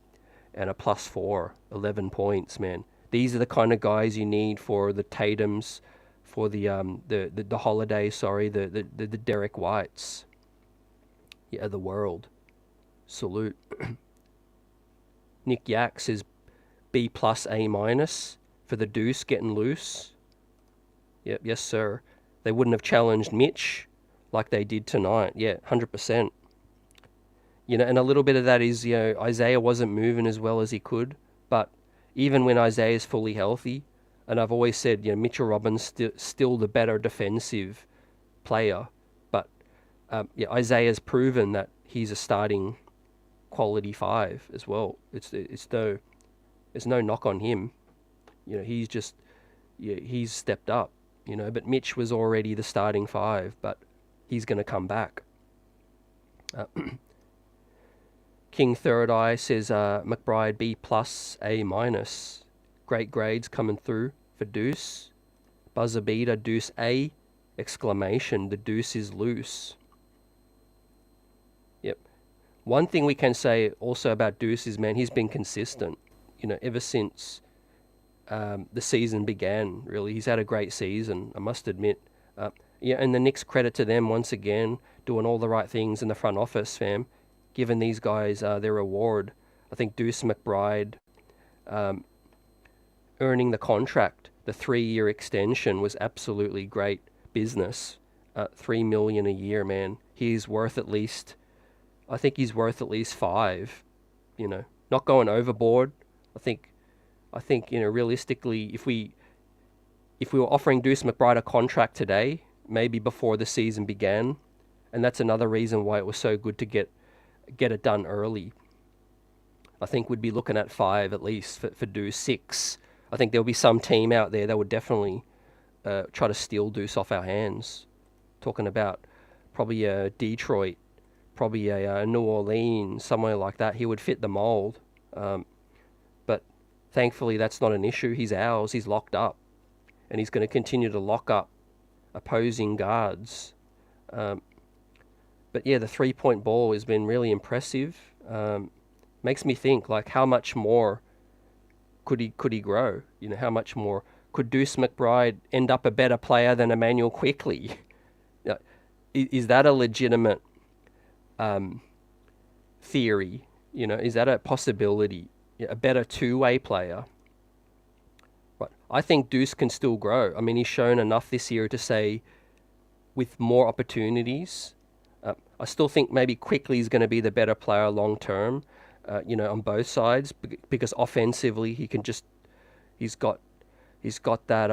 and a +4, 11 points, man. These are the kind of guys you need for the Tatums, for the Holiday, the Derek Whites. Yeah, the world. Salute. Nick Yaks is B+, A- for the Deuce getting loose. Yep, yes sir. They wouldn't have challenged Mitch like they did tonight. Yeah, 100%. And a little bit of that is, Isaiah wasn't moving as well as he could, but even when Isaiah's fully healthy, and I've always said, Mitchell Robbins still the better defensive player, but Isaiah's proven that he's a starting quality 5 as well. There's no knock on him. He's stepped up. But Mitch was already the starting 5, but he's going to come back. King Third Eye says McBride B+, A-. Great grades coming through for Deuce. Buzzer beater Deuce A! Exclamation, the Deuce is loose. Yep. One thing we can say also about Deuce is, man, he's been consistent. Ever since the season began, really. He's had a great season, I must admit. And the Knicks, credit to them once again, doing all the right things in the front office, fam. Giving these guys their reward. I think Deuce McBride earning the contract, the 3-year extension, was absolutely great business. $3 million a year, man. He's worth at least, I think he's worth at least 5. Not going overboard. I think realistically, if we were offering Deuce McBride a contract today, maybe before the season began, and that's another reason why it was so good to get it done early. I think we'd be looking at 5 at least for Deuce. 6. I think there'll be some team out there that would definitely try to steal Deuce off our hands. Talking about probably a Detroit, probably a New Orleans, somewhere like that. He would fit the mold. But thankfully that's not an issue. He's ours. He's locked up. And he's going to continue to lock up opposing guards. But yeah, the 3-point ball has been really impressive. Makes me think, like, how much more could he grow? How much more could Deuce McBride end up a better player than Emmanuel Quickley? Is that a legitimate theory? Is that a possibility? A better 2-way player? But I think Deuce can still grow. I mean, he's shown enough this year to say, with more opportunities. I still think maybe Quickley is going to be the better player long term, on both sides, because offensively he's got that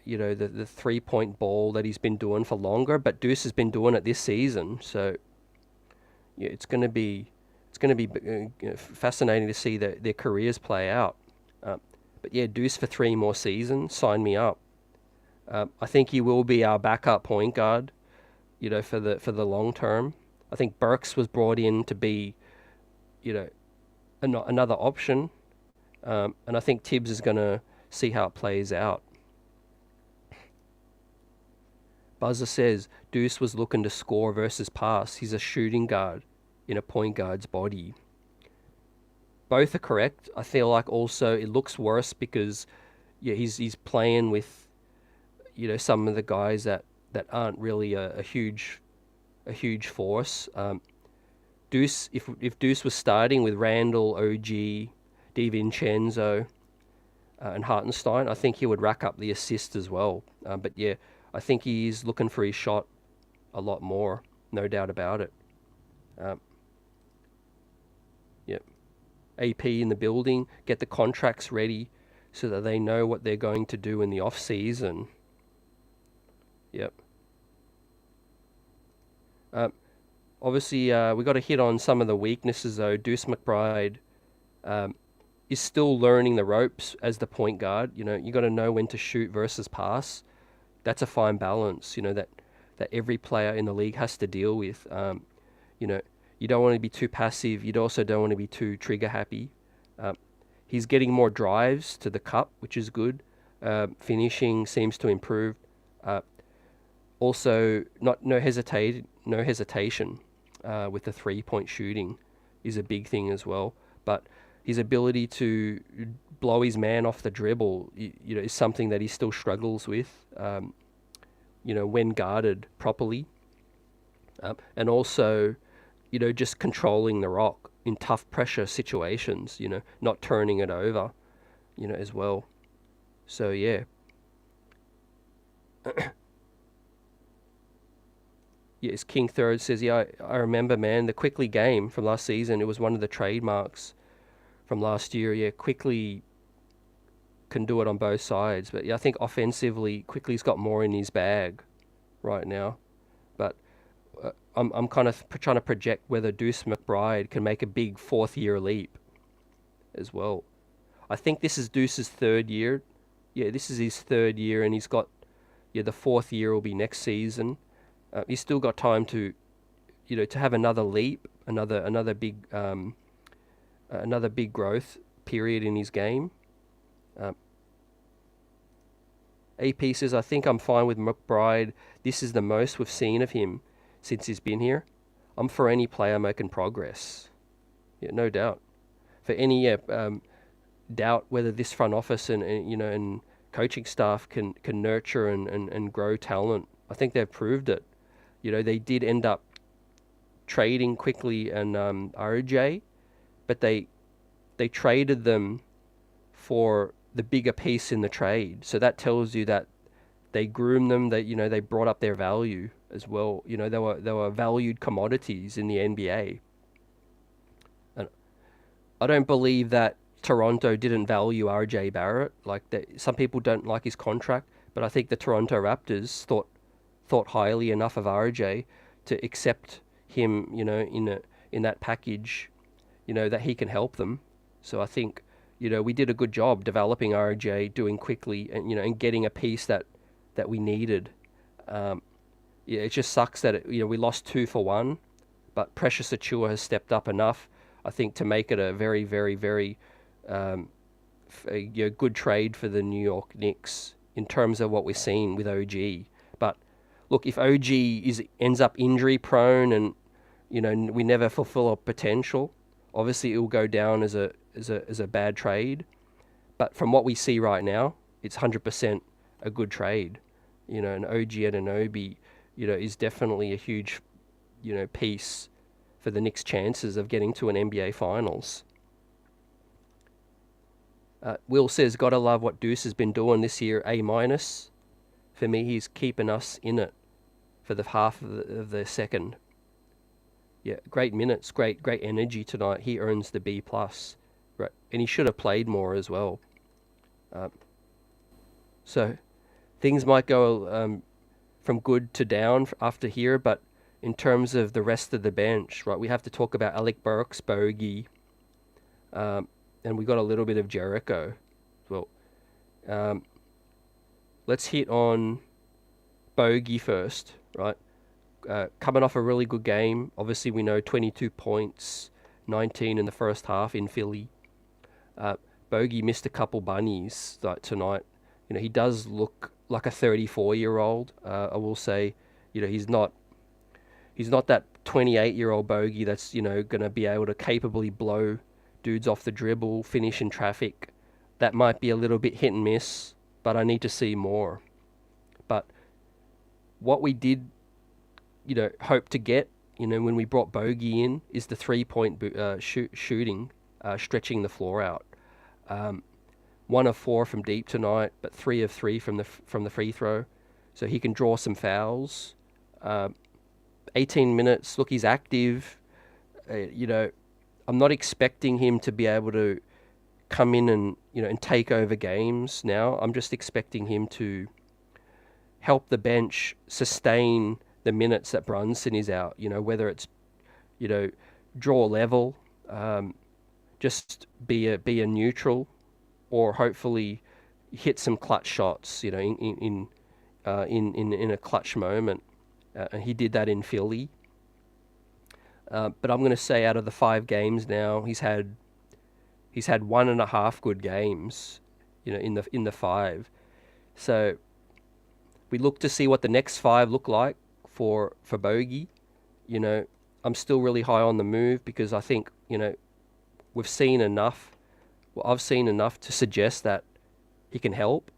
the 3-point ball that he's been doing for longer, but Deuce has been doing it this season, so yeah, it's going to be fascinating to see their careers play out. But yeah, Deuce for 3 more seasons, sign me up. I think he will be our backup point guard, for the long term. I think Burks was brought in to be, another option, and I think Thibs is going to see how it plays out. Buzzer says Deuce was looking to score versus pass. He's a shooting guard in a point guard's body. Both are correct. I feel like also it looks worse because he's playing with some of the guys that aren't really a huge force. Deuce, if Deuce was starting with Randall, OG, DiVincenzo, and Hartenstein. I think he would rack up the assist as well. But yeah, I think he's looking for his shot a lot more, no doubt about it. Yep. AP in the building, get the contracts ready so that they know what they're going to do in the off season. Yep. Obviously, we got to hit on some of the weaknesses though. Deuce McBride is still learning the ropes as the point guard. You know, you got to know when to shoot versus pass. That's a fine balance. You know that every player in the league has to deal with. You know, you don't want to be too passive. You also don't want to be too trigger happy. He's getting more drives to the cup, which is good. Finishing seems to improve. Also, no hesitation with the 3-point shooting is a big thing as well. But his ability to blow his man off the dribble, you know, is something that he still struggles with. You know, when guarded properly, and also, you know, just controlling the rock in tough pressure situations. You know, not turning it over, you know, as well. So yeah. Yes, King Third says, yeah, I remember, man, the Quickly game from last season. It was one of the trademarks from last year. Yeah, Quickly can do it on both sides. But yeah, I think offensively, Quickly's got more in his bag right now. But I'm kind of trying to project whether Deuce McBride can make a big 4th-year leap as well. I think this is Deuce's 3rd year. Yeah, this is his 3rd year, and he's got, yeah, the 4th year will be next season. He's still got time to, you know, to have another leap, another big growth period in his game. AP says, I think I'm fine with McBride. This is the most we've seen of him since he's been here. I'm for any player making progress. Yeah, no doubt. For any doubt whether this front office and you know, and coaching staff can nurture and grow talent, I think they've proved it. You know, they did end up trading Quickly and RJ, but they traded them for the bigger piece in the trade. So that tells you that they groomed them, that, you know, they brought up their value as well. You know, they were valued commodities in the NBA. And I don't believe that Toronto didn't value RJ Barrett. Like, some people don't like his contract, but I think the Toronto Raptors thought highly enough of RJ to accept him, you know, in that package, you know, that he can help them. So I think, you know, we did a good job developing RJ, doing Quickly, and, you know, and getting a piece that we needed. Yeah, it just sucks that you know, we lost 2 for 1, but Precious Achiuwa has stepped up enough, I think, to make it a very, very, very you know, good trade for the New York Knicks in terms of what we're seeing with OG. But look, if OG ends up injury prone and, you know, we never fulfill our potential, obviously it will go down as a bad trade. But from what we see right now, it's 100% a good trade. You know, an OG Anunoby, you know, is definitely a huge, you know, piece for the Knicks' chances of getting to an NBA Finals. Will says, gotta love what Deuce has been doing this year, A-. For me, he's keeping us in it for the half of the second. Yeah, great minutes, great energy tonight. He earns the B+. Right, and he should have played more as well. So things might go from good to down after here, but in terms of the rest of the bench, right, we have to talk about Alec Burks, Bogey, and we got a little bit of Jericho. Well, let's hit on Bogey first, right? Coming off a really good game. Obviously, we know 22 points, 19 in the first half in Philly. Bogey missed a couple bunnies tonight. You know, he does look like a 34-year-old. I will say, you know, he's not that 28-year-old Bogey that's, you know, going to be able to capably blow dudes off the dribble, finish in traffic. That might be a little bit hit and miss, but I need to see more. But what we did, you know, hope to get, you know, when we brought Bogey in, is the 3-point shooting, stretching the floor out. 1 of 4 from deep tonight, but 3 of 3 from the free throw, so he can draw some fouls. 18 minutes. Look, he's active. I'm not expecting him to be able to come in and take over games now. I'm just expecting him to help the bench sustain the minutes that Brunson is out. Whether it's draw level, just be a neutral, or hopefully hit some clutch shots. In a clutch moment. And he did that in Philly. But I'm going to say out of the 5 games now, he's had 1.5 good games, in the 5. So we look to see what the next 5 look like for Bogey. I'm still really high on the move because I think we've seen enough. Well, I've seen enough to suggest that he can help.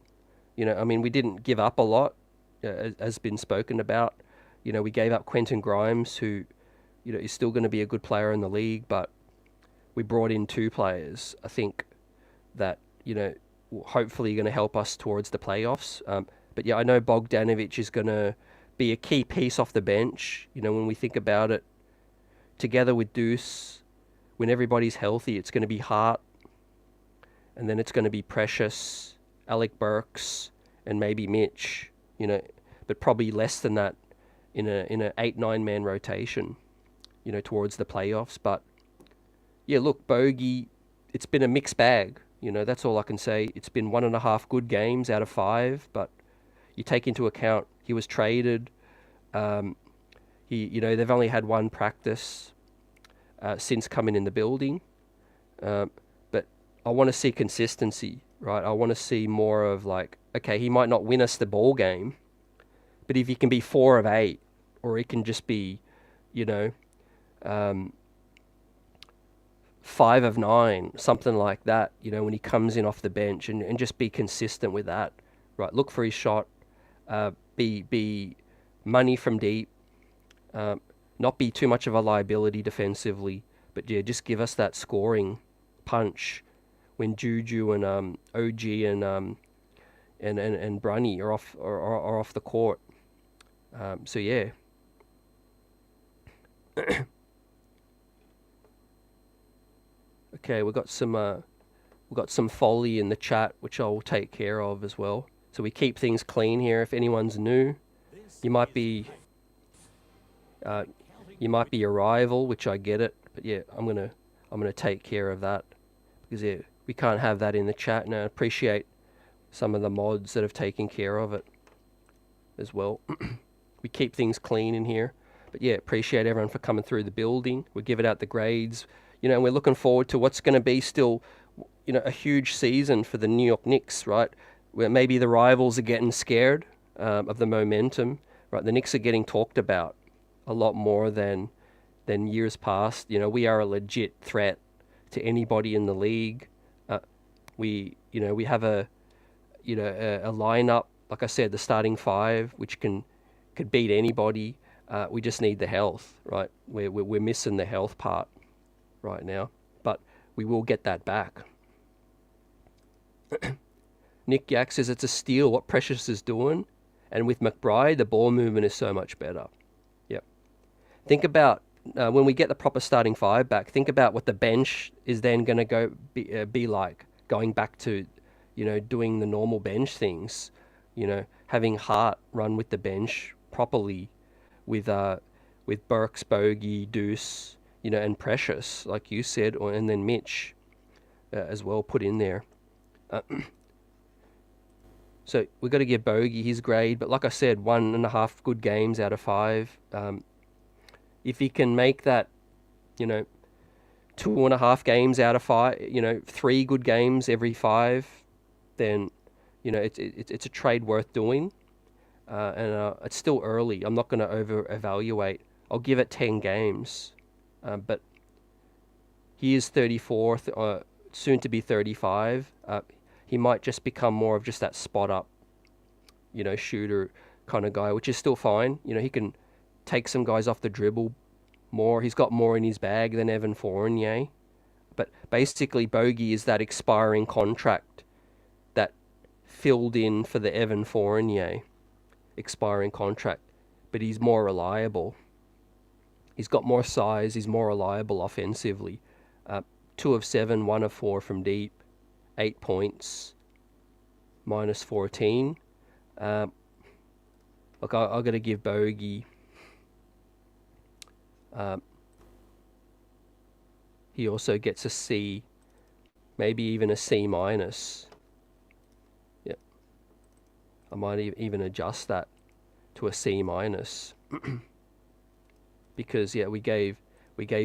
We didn't give up a lot, as been spoken about. We gave up Quentin Grimes, who is still going to be a good player in the league, but we brought in 2 players, I think, that, hopefully going to help us towards the playoffs. But yeah, I know Bogdanovic is going to be a key piece off the bench. When we think about it, together with Deuce, when everybody's healthy, it's going to be Hart, and then it's going to be Precious, Alec Burks, and maybe Mitch, but probably less than that in a 8-9 man rotation, towards the playoffs. But yeah, look, Bogey, it's been a mixed bag. That's all I can say. It's been 1.5 good games out of 5, but you take into account he was traded. They've only had 1 practice since coming in the building. But I want to see consistency, right? I want to see more of okay, he might not win us the ball game, but if he can be 4 of 8, or he can just be, 5 of 9, something like that, when he comes in off the bench, and just be consistent with that, right? Look for his shot, be money from deep, not be too much of a liability defensively, but yeah, just give us that scoring punch when Juju and OG and Brunny are off the court. So yeah. Okay, we've got some folly in the chat, which I'll take care of as well. So we keep things clean here. If anyone's new, you might be a rival, which I get it, but yeah, I'm gonna take care of that, because yeah, we can't have that in the chat, and I appreciate some of the mods that have taken care of it as well. We keep things clean in here. But yeah, appreciate everyone for coming through the building. We're giving out the grades, and we're looking forward to what's going to be still, a huge season for the New York Knicks, right? Where maybe the rivals are getting scared of the momentum, right? The Knicks are getting talked about a lot more than years past. We are a legit threat to anybody in the league. We have a lineup, like I said, the starting 5, which could beat anybody. We just need the health, right? We're missing the health part right now, but we will get that back. Nick Yak says it's a steal what Precious is doing, and with McBride, the ball movement is so much better. Yep. Think about when we get the proper starting 5 back. Think about what the bench is then going to be like, going back to, doing the normal bench things. Having Hart run with the bench properly, with Burks, Bogey, Deuce, and Precious, like you said, and then Mitch as well put in there. So we've got to give Bogey his grade, but like I said, 1.5 good games out of 5. If he can make that, 2.5 games out of 5, 3 good games every 5, then, it's a trade worth doing. And it's still early. I'm not going to over-evaluate. I'll give it 10 games. But he is 34, soon to be 35. He might just become more of just that spot-up, shooter kind of guy, which is still fine. He can take some guys off the dribble more. He's got more in his bag than Evan Fournier. But basically, Bogey is that expiring contract filled in for the Evan Fournier expiring contract, but he's more reliable. He's got more size. He's more reliable offensively. 2 of 7, 1 of 4 from deep, 8 points, minus 14. Look, I got to give Bogey. He also gets a C, maybe even a C minus. Yep. I might even adjust that to a C minus. Because we gave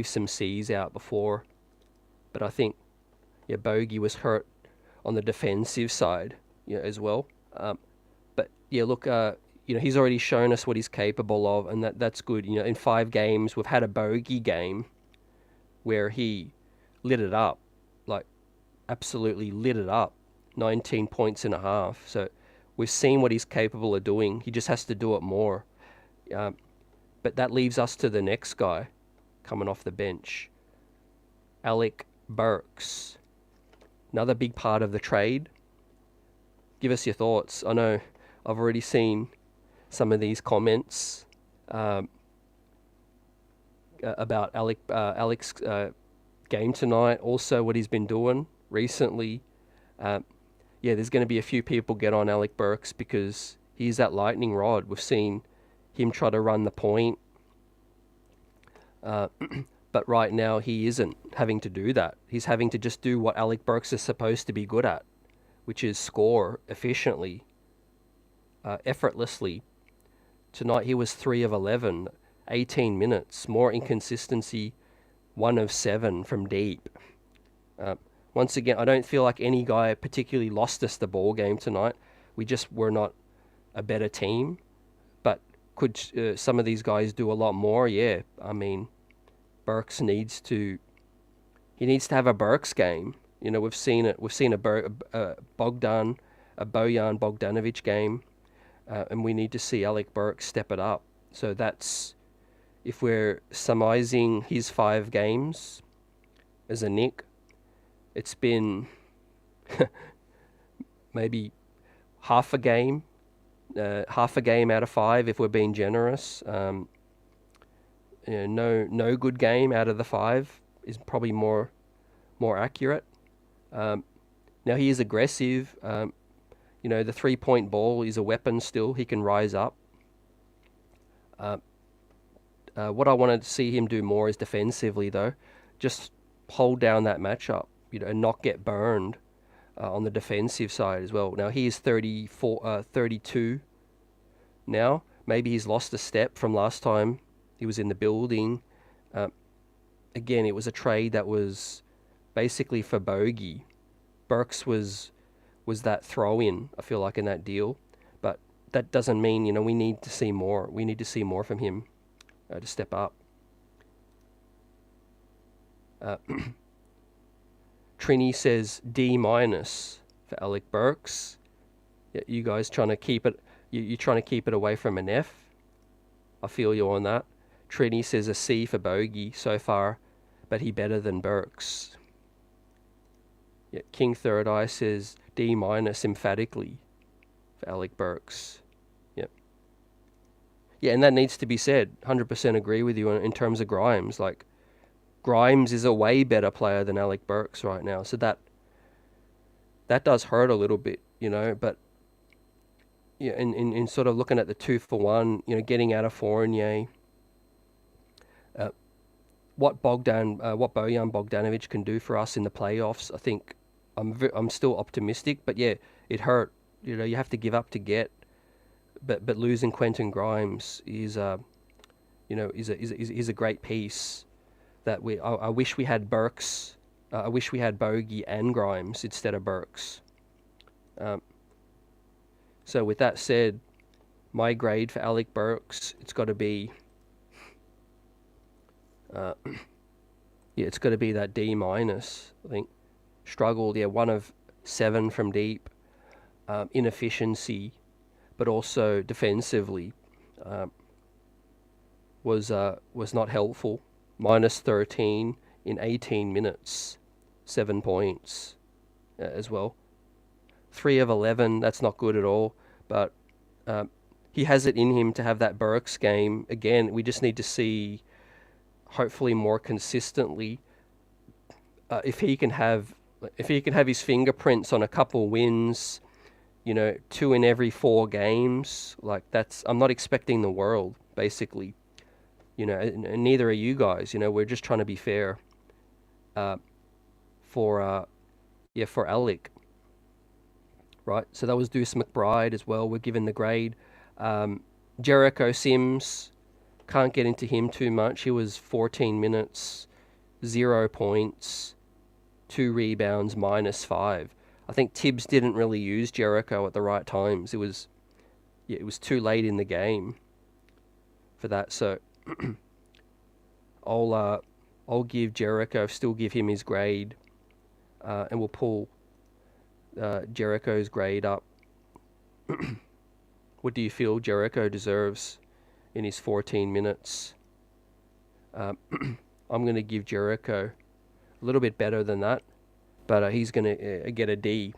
some C's out before, but I think Bogey was hurt on the defensive side as well. But look, he's already shown us what he's capable of, and that's good. In 5 games we've had a Bogey game where he lit it up, like absolutely lit it up, 19 points and a half. So we've seen what he's capable of doing. He just has to do it more. But that leaves us to the next guy coming off the bench, Alec Burks. Another big part of the trade. Give us your thoughts. I know I've already seen some of these comments about Alec's game tonight, also what he's been doing recently. There's going to be a few people get on Alec Burks because he's that lightning rod. We've seen him try to run the point, but right now he isn't having to do that. He's having to just do what Alec Burks is supposed to be good at, which is score efficiently, effortlessly. Tonight he was 3 of 11, 18 minutes, more inconsistency, 1 of 7 from deep. Once again, I don't feel like any guy particularly lost us the ball game tonight. We just were not a better team. But could some of these guys do a lot more? Yeah, I mean, Burks needs to have a Burks game. We've seen it. We've seen a Bojan Bogdanovic game, and we need to see Alec Burks step it up. So that's, if we're summarizing his 5 games as a Knick, it's been maybe half a game out of 5 if we're being generous. No good game out of the 5 is probably more accurate. Now he is aggressive. The 3-point ball is a weapon still. He can rise up. What I wanted to see him do more is defensively, though. Just hold down that matchup, and not get burned on the defensive side as well. Now he is 32 now. Maybe he's lost a step from last time he was in the building. Again, it was a trade that was basically for Bogey. Burks was that throw-in, I feel like, in that deal. But that doesn't mean, we need to see more. We need to see more from him to step up. Trini says D- for Alec Burks. You guys trying to keep it. You're trying to keep it away from an F. I feel you on that. Trini says a C for Bogey so far, but he better than Burks. King Third Eye says D- emphatically for Alec Burks. And that needs to be said. 100% agree with you in terms of Grimes. Like, Grimes is a way better player than Alec Burks right now. So that does hurt a little bit, but in sort of looking at the 2-for-1, getting out of Fournier, what Bojan Bogdanovic can do for us in the playoffs, I think I'm still optimistic. But it hurt. You have to give up to get. But losing Quentin Grimes is a great piece. That I wish we had Burks. I wish we had Bogey and Grimes instead of Burks. So with that said, my grade for Alec Burks, it's got to be. It's got to be that D-. I think struggled. 1 of 7 from deep. Inefficiency. But also defensively was not helpful. Minus 13 in 18 minutes, 7 points as well. 3 of 11, that's not good at all. But he has it in him to have that Burks game. Again, we just need to see, hopefully more consistently, if he can have his fingerprints on a couple wins, 2 in every 4 games. Like, I'm not expecting the world, basically. And neither are you guys. We're just trying to be fair. For Alec. Right, so that was Deuce McBride as well. We're given the grade. Jericho Sims, can't get into him too much. He was 14 minutes, 0 points, 2 rebounds, -5. I think Thibs didn't really use Jericho at the right times. It was too late in the game for that. So I'll give Jericho, still give him his grade, and we'll pull Jericho's grade up. What do you feel Jericho deserves in his 14 minutes? I'm going to give Jericho a little bit better than that, but he's going to get a D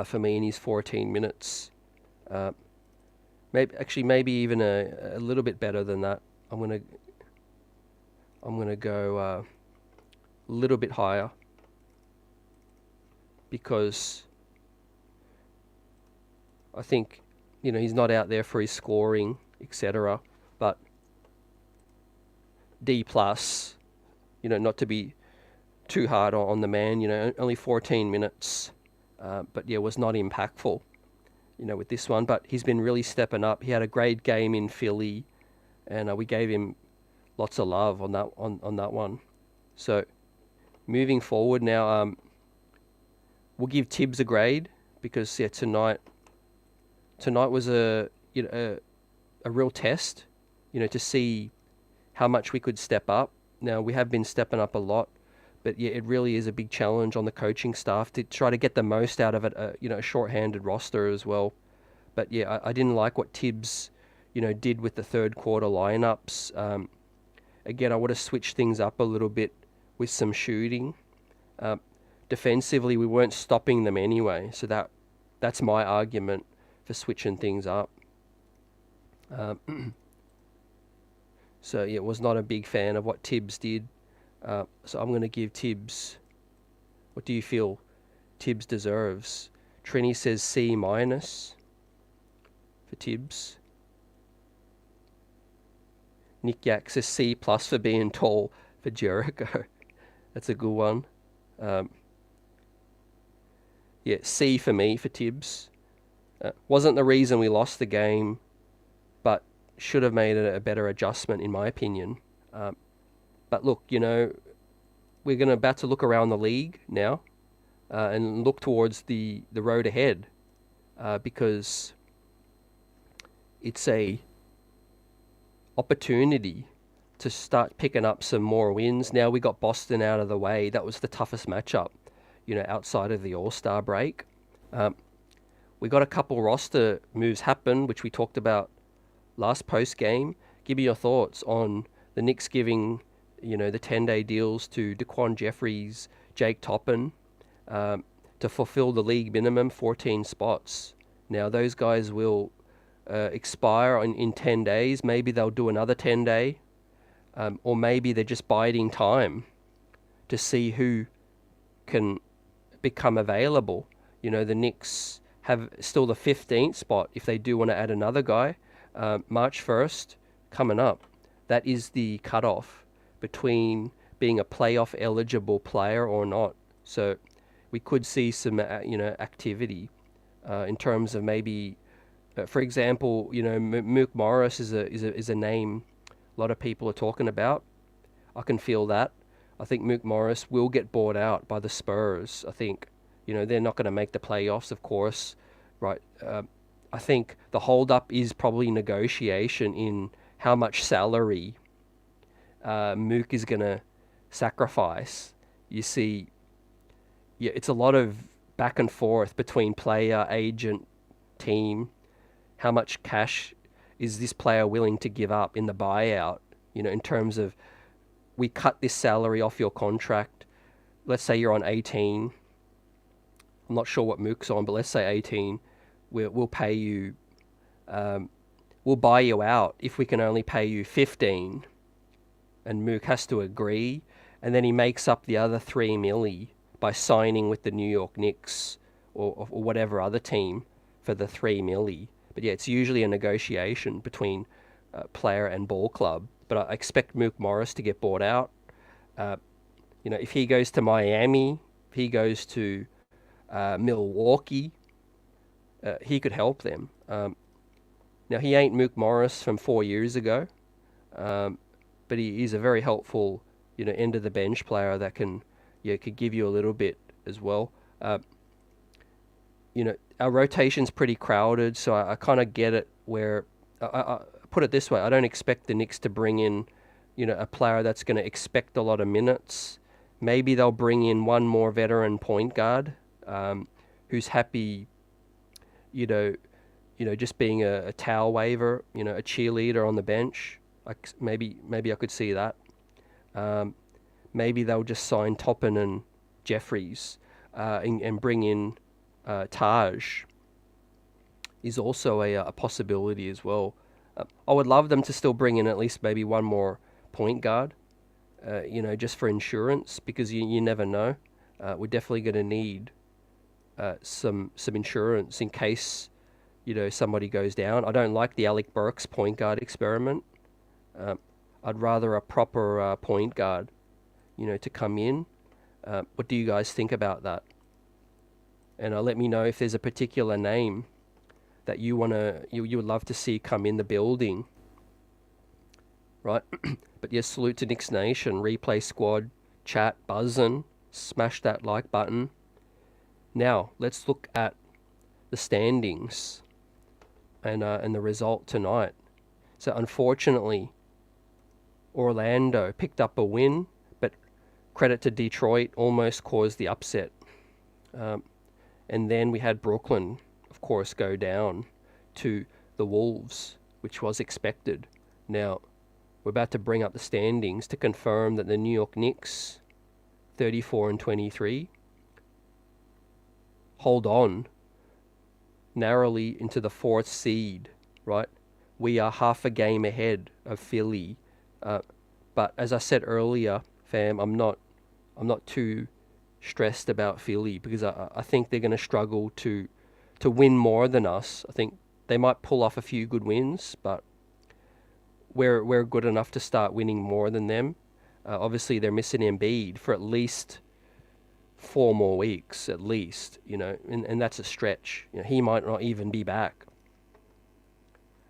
for me in his 14 minutes. Maybe even a little bit better than that. I'm going to go a little bit higher, because I think, he's not out there for his scoring, etc. But D+, not to be too hard on the man, only 14 minutes. But was not impactful, with this one. But he's been really stepping up. He had a great game in Philly, and we gave him lots of love on that one. So moving forward now, we'll give Thibs a grade, because tonight was a real test, to see how much we could step up. Now, we have been stepping up a lot, but it really is a big challenge on the coaching staff to try to get the most out of it. A short-handed roster as well. But I didn't like what Thibs, did with the third quarter lineups. Again, I would have switched things up a little bit with some shooting. Defensively, we weren't stopping them anyway, so that's my argument for switching things up. So was not a big fan of what Thibs did. So I'm going to give Thibs. What do you feel Thibs deserves? Trini says C- for Thibs. Nick Yak says C+ for being tall for Jericho. That's a good one. C for me for Thibs. Wasn't the reason we lost the game, but should have made a better adjustment, in my opinion. But look, we're about to look around the league now, and look towards the road ahead, because it's a opportunity to start picking up some more wins. Now we got Boston out of the way. That was the toughest matchup, outside of the All-Star break. We got a couple roster moves happen, which we talked about last post-game. Give me your thoughts on the Knicks giving, the 10-day deals to Daquan Jeffries, Jake Toppin, to fulfill the league minimum 14 spots. Now, those guys will expire in 10 days. Maybe they'll do another 10-day, or maybe they're just biding time to see who can become available. The Knicks have still the 15th spot if they do want to add another guy. March 1st coming up. That is the cutoff between being a playoff eligible player or not. So we could see some activity in terms of maybe, for example, Mook Morris is a name a lot of people are talking about. I can feel that. I think Mook Morris will get bought out by the Spurs. I think, they're not going to make the playoffs, of course, right? I think the holdup is probably negotiation in how much salary Mook is going to sacrifice. You see, it's a lot of back and forth between player, agent, team. How much cash is this player willing to give up in the buyout? In terms of, we cut this salary off your contract. Let's say you're on 18 I'm not sure what Mook's on, but let's say 18. We'll pay you. We'll buy you out if we can only pay you 15. And Mook has to agree, and then he makes up the other 3 milli by signing with the New York Knicks or whatever other team for the 3 milli. But yeah, it's usually a negotiation between player and ball club. But I expect Mook Morris to get bought out. If he goes to Miami, if he goes to Milwaukee, he could help them. Now, he ain't Mook Morris from 4 years ago, but he's a very helpful, end of the bench player that could give you a little bit as well. Our rotation's pretty crowded, so I kind of get it where, I put it this way, I don't expect the Knicks to bring in, a player that's going to expect a lot of minutes. Maybe they'll bring in one more veteran point guard who's happy, just being a towel waver, a cheerleader on the bench. Maybe I could see that. Maybe they'll just sign Toppin and Jeffries and bring in Taj. Is also a possibility as well. I would love them to still bring in at least maybe one more point guard, just for insurance, because you never know. We're definitely going to need some insurance in case somebody goes down. I don't like the Alec Burks point guard experiment. I'd rather a proper point guard, to come in. What do you guys think about that? And let me know if there's a particular name that you would love to see come in the building. Right? But yes, salute to Knicks Nation, replay squad, chat, buzzing, smash that like button. Now, let's look at the standings and the result tonight. So unfortunately, Orlando picked up a win, but credit to Detroit, almost caused the upset. And then we had Brooklyn, of course, go down to the Wolves, which was expected. Now, we're about to bring up the standings to confirm that the New York Knicks, 34-23, hold on narrowly into the 4th seed, right? We are half a game ahead of Philly. But as I said earlier, fam, I'm not too stressed about Philly because I think they're going to struggle to win more than us. I think they might pull off a few good wins, but we're good enough to start winning more than them. Obviously, they're missing Embiid for at least 4 more weeks, at least, and that's a stretch. He might not even be back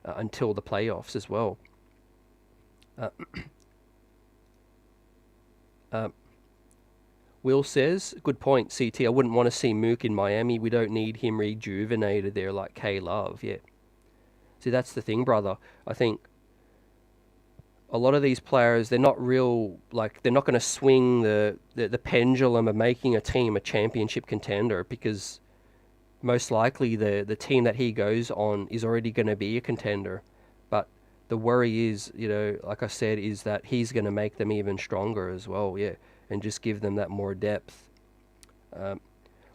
until the playoffs as well. Will says, good point, CT. I wouldn't want to see Mook in Miami. We don't need him rejuvenated there like K-Love. Yeah. See, that's the thing, brother. I think a lot of these players, they're not real, they're not going to swing the pendulum of making a team a championship contender, because most likely the team that he goes on is already going to be a contender. But the worry is, like I said, is that he's going to make them even stronger as well, yeah, and just give them that more depth.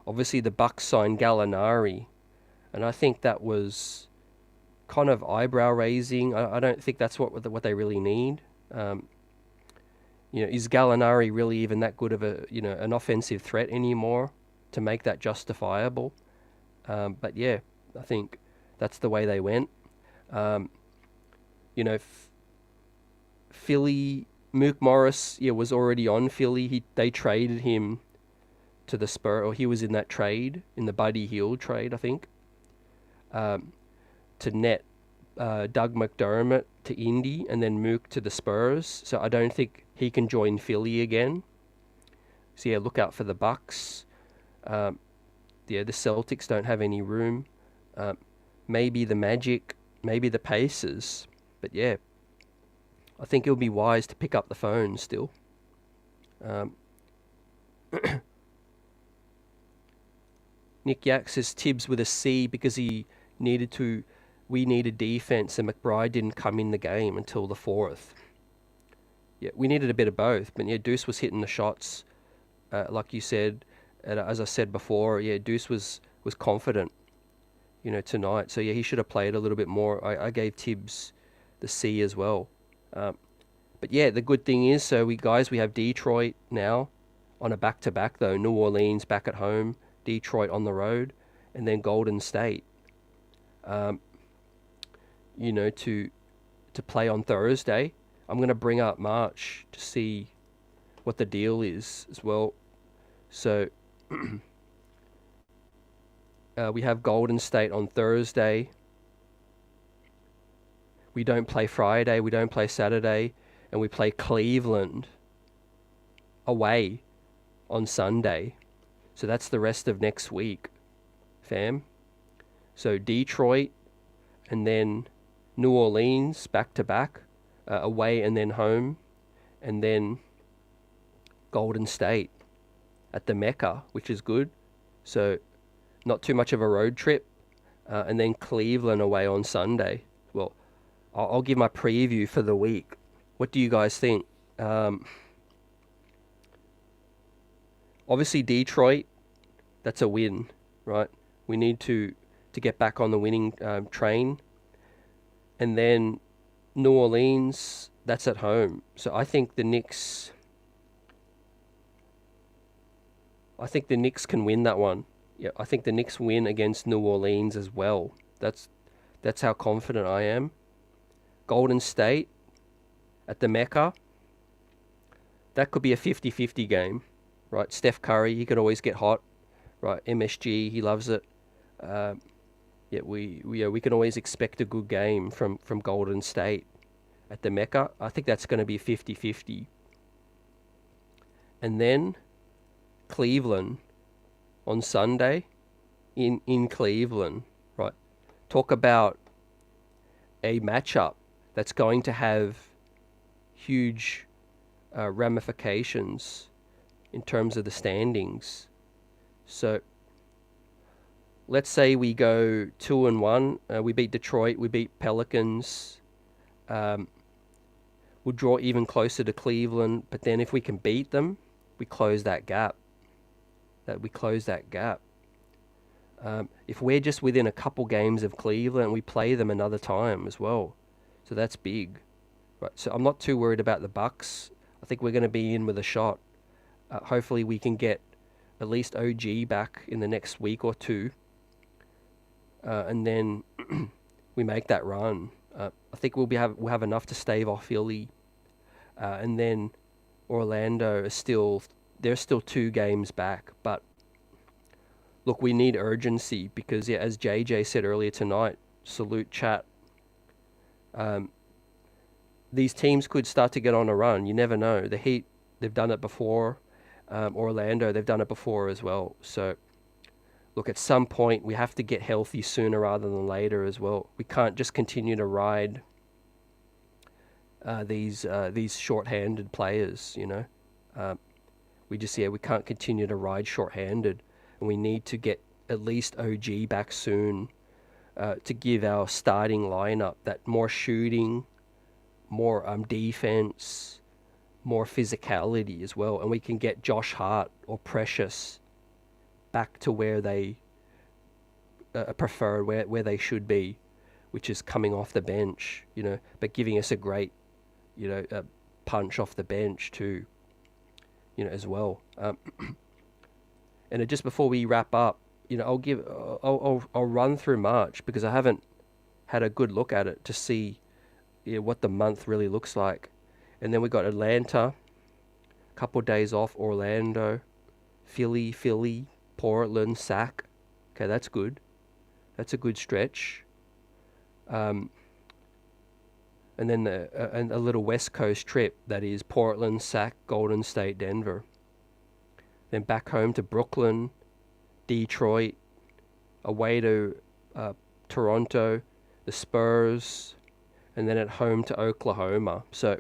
Obviously, the Bucks signed Gallinari, and I think that was kind of eyebrow raising. I don't think that's what they really need. Is Gallinari really even that good of an offensive threat anymore to make that justifiable? But yeah, I think that's the way they went. Philly, Mook Morris, was already on Philly. They traded him to the Spurs, or he was in that trade, in the Buddy Hield trade, I think, to net Doug McDermott to Indy, and then Mook to the Spurs. So I don't think he can join Philly again. So yeah, look out for the Bucks. The Celtics don't have any room. Maybe the Magic, maybe the Pacers. But yeah, I think it'll be wise to pick up the phone still. Nick Yak says Thibs with a C because we needed defense, and McBride didn't come in the game until the 4th. Yeah, we needed a bit of both. But yeah, Deuce was hitting the shots, like you said, And as I said before, yeah, Deuce was confident, tonight. So yeah, he should have played a little bit more. I gave Thibs the C as well. But yeah, the good thing is, so we have Detroit now on a back-to-back though. New Orleans back at home, Detroit on the road, and then Golden State. To play on Thursday. I'm going to bring up March to see what the deal is as well. So we have Golden State on Thursday. We don't play Friday. We don't play Saturday. And we play Cleveland away on Sunday. So that's the rest of next week, fam. So Detroit and then New Orleans back-to-back, away and then home. And then Golden State at the Mecca, which is good. So not too much of a road trip. And then Cleveland away on Sunday. Well, I'll give my preview for the week. What do you guys think? Obviously, Detroit, that's a win, right? We need to get back on the winning train. And then New Orleans, that's at home. So I think the Knicks can win that one. Yeah, I think the Knicks win against New Orleans as well. That's how confident I am. Golden State at the Mecca, that could be a 50-50 game, right? Steph Curry, he could always get hot, right? MSG, he loves it. We can always expect a good game from Golden State at the Mecca. I think that's going to be 50-50. And then Cleveland on Sunday in Cleveland, right? Talk about a matchup that's going to have huge ramifications in terms of the standings. So let's say we go 2-1. We beat Detroit. We beat Pelicans. We'll draw even closer to Cleveland. But then if we can beat them, we close that gap. If we're just within a couple games of Cleveland, we play them another time as well. So that's big. Right. So I'm not too worried about the Bucks. I think we're going to be in with a shot. Hopefully we can get at least OG back in the next week or two. And then we make that run. I think we'll have enough to stave off Philly. And then Orlando they're still 2 games back. But look, we need urgency because, yeah, as JJ said earlier tonight, salute chat. These teams could start to get on a run. You never know. The Heat, they've done it before. Orlando, they've done it before as well. So, look, at some point, we have to get healthy sooner rather than later as well. We can't just continue to ride these short-handed players, we can't continue to ride short-handed. And we need to get at least OG back soon to give our starting lineup that more shooting, more defense, more physicality as well. And we can get Josh Hart or Precious back to where they prefer, where they should be, which is coming off the bench, but giving us a great, punch off the bench too, as well. And just before we wrap up, I'll run through March because I haven't had a good look at it to see what the month really looks like. And then we got Atlanta, a couple of days off, Orlando, Philly, Portland, Sac. Okay, that's good. That's a good stretch. And then a little West Coast trip, that is Portland, Sac, Golden State, Denver. Then back home to Brooklyn, Detroit, away to Toronto, the Spurs, and then at home to Oklahoma. So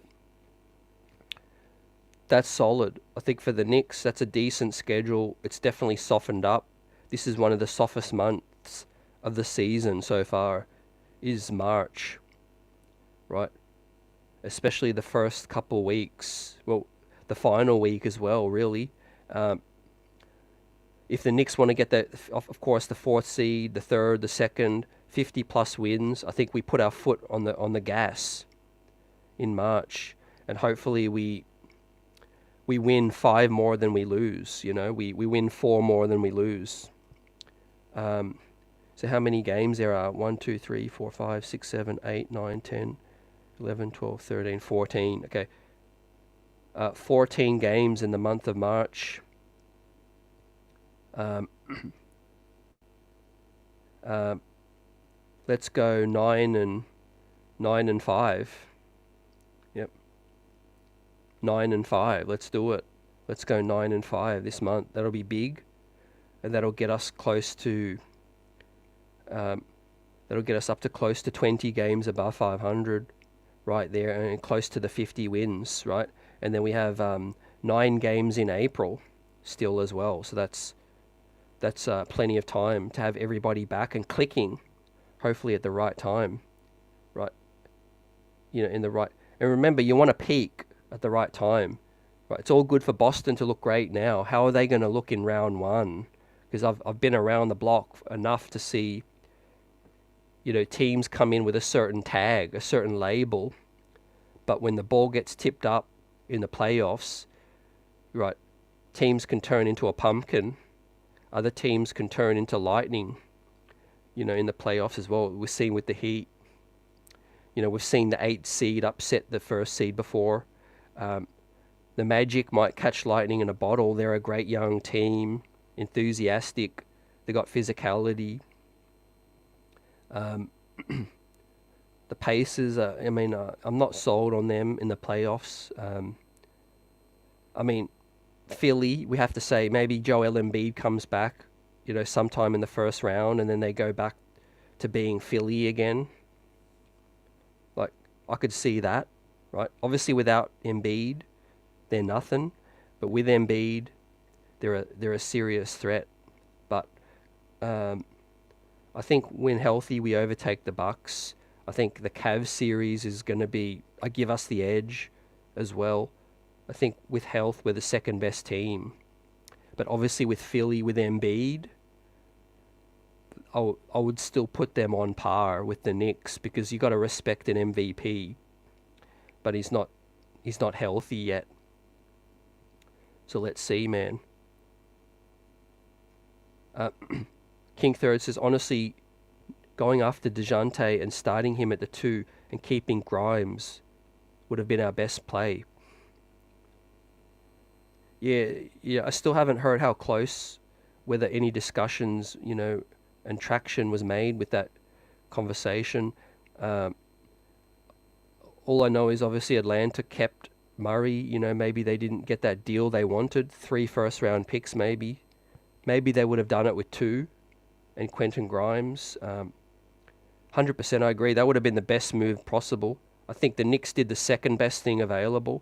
that's solid. I think for the Knicks, that's a decent schedule. It's definitely softened up. This is one of the softest months of the season so far, is March, right? Especially the first couple weeks. Well, the final week as well, really. if the Knicks want to get that, of course, the fourth seed, the third, the second, 50 plus wins, I think we put our foot on the gas in March, and hopefully we win 5 more than we lose. You know, we win 4 more than we lose. So how many games there are? 1, 2, 3, 4, 5, 6, 7, 8, 9, 10, 11, 12, 13, 14. Okay. 14 games in the month of March. Let's go 9 and 5. Yep. 9 and 5. Let's do it. Let's go 9 and 5 this month. That'll be big, and that'll get us close to. That'll get us up to close to 20 games above 500, right there, and close to the 50 wins, right? And then we have 9 games in April still as well. So that's plenty of time to have everybody back and clicking, hopefully at the right time, right? You know, in the right. And remember, you want to peak at the right time, right? It's all good for Boston to look great now. How are they going to look in round 1? Because I've been around the block enough to see, you know, teams come in with a certain tag, a certain label, but when the ball gets tipped up in the playoffs, right, teams can turn into a pumpkin. Other teams can turn into lightning, you know, in the playoffs as well. We've seen with the Heat. You know, we've seen the 8th seed upset the 1st seed before. The Magic might catch lightning in a bottle. They're a great young team, enthusiastic. They got physicality. The Pacers, I'm not sold on them in the playoffs. Philly, we have to say, maybe Joel Embiid comes back, you know, sometime in the first round, and then they go back to being Philly again. Like, I could see that, right? Obviously, without Embiid, they're nothing. But with Embiid, they're a serious threat. But I think when healthy, we overtake the Bucks. I think the Cavs series is going to give us the edge as well. I think with health, we're the second best team. But obviously with Philly, with Embiid, I would still put them on par with the Knicks, because you got to respect an MVP. But he's not healthy yet. So let's see, man. King Third says, honestly, going after DeJounte and starting him at the 2 and keeping Grimes would have been our best play. Yeah, I still haven't heard how close, whether any discussions, you know, and traction was made with that conversation. All I know is obviously Atlanta kept Murray. You know, maybe they didn't get that deal they wanted. 3 first-round picks, maybe. Maybe they would have done it with 2 and Quentin Grimes. 100% I agree. That would have been the best move possible. I think the Knicks did the second best thing available,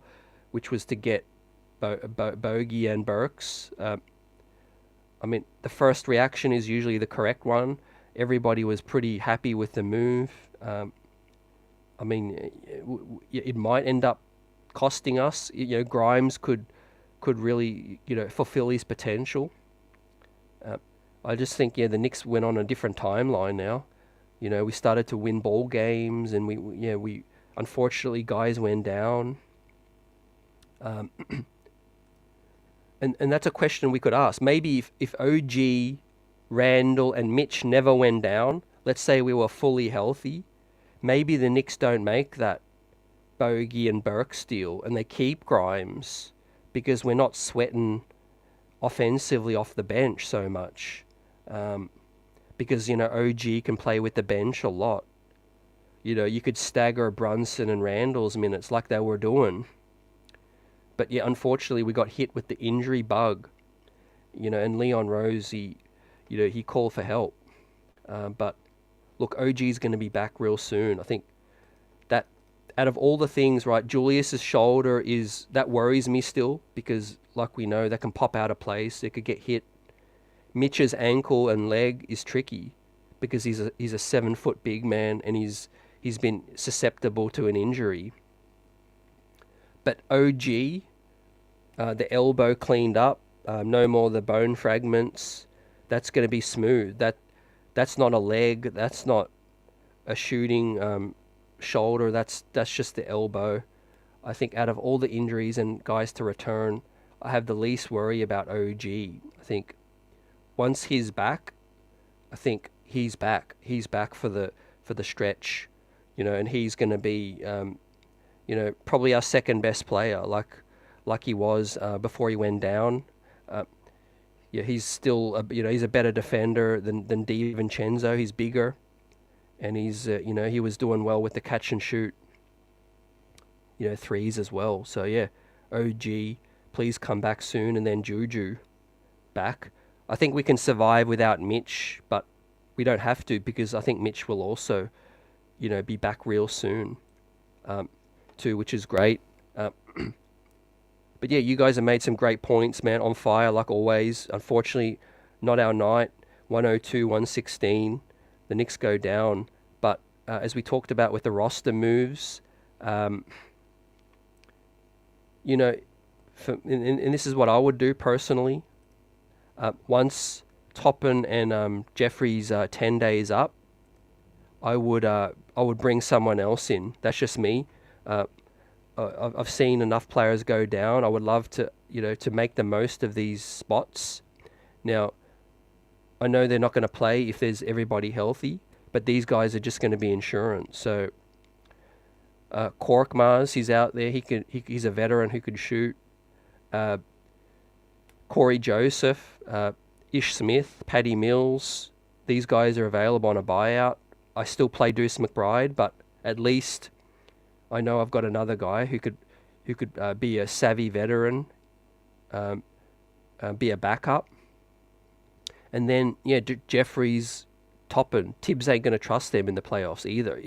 which was to get Bogey and Burks. The first reaction is usually the correct one. Everybody was pretty happy with the move. It might end up costing us. You know, Grimes could really, you know, fulfill his potential. I just think, the Knicks went on a different timeline now. You know, we started to win ball games, and we unfortunately, guys went down. And that's a question we could ask. Maybe if OG, Randall, and Mitch never went down, let's say we were fully healthy, maybe the Knicks don't make that Bogey and Burks deal, and they keep Grimes, because we're not sweating offensively off the bench so much. Because, you know, OG can play with the bench a lot. You know, you could stagger Brunson and Randall's minutes like they were doing. But yeah, unfortunately, we got hit with the injury bug, you know, and Leon Rose, he called for help. But look, OG's going to be back real soon. I think that out of all the things, right, Julius's shoulder that worries me still, because like we know, that can pop out of place. It could get hit. Mitch's ankle and leg is tricky, because he's a 7-foot big man, and he's been susceptible to an injury. But OG, the elbow cleaned up, No more the bone fragments. That's going to be smooth. That's not a leg. That's not a shooting shoulder. That's just the elbow. I think out of all the injuries and guys to return, I have the least worry about OG. I think once he's back, I think he's back. He's back for the stretch, and he's going to be, probably our second best player, like he was before he went down. He's still, he's a better defender than DiVincenzo. He's bigger, and he's, he was doing well with the catch and shoot, threes as well. So yeah, OG, please come back soon, and then Juju back. I think we can survive without Mitch, but we don't have to, because I think Mitch will also, be back real soon, too, which is great. But yeah, you guys have made some great points, man. On fire, like always. Unfortunately, not our night. 102, 116. The Knicks go down. But as we talked about with the roster moves, and this is what I would do personally. Once Toppin and Jeffrey's 10 days up, I would bring someone else in. That's just me. I've seen enough players go down. I would love to, to make the most of these spots. Now, I know they're not going to play if there's everybody healthy, but these guys are just going to be insurance. So, Korkmaz, he's out there. He's a veteran who could shoot. Corey Joseph, Ish Smith, Paddy Mills. These guys are available on a buyout. I still play Deuce McBride, but at least I know I've got another guy who could be a savvy veteran, be a backup. And then, Jeffrey's Toppin. Thibs ain't going to trust them in the playoffs either.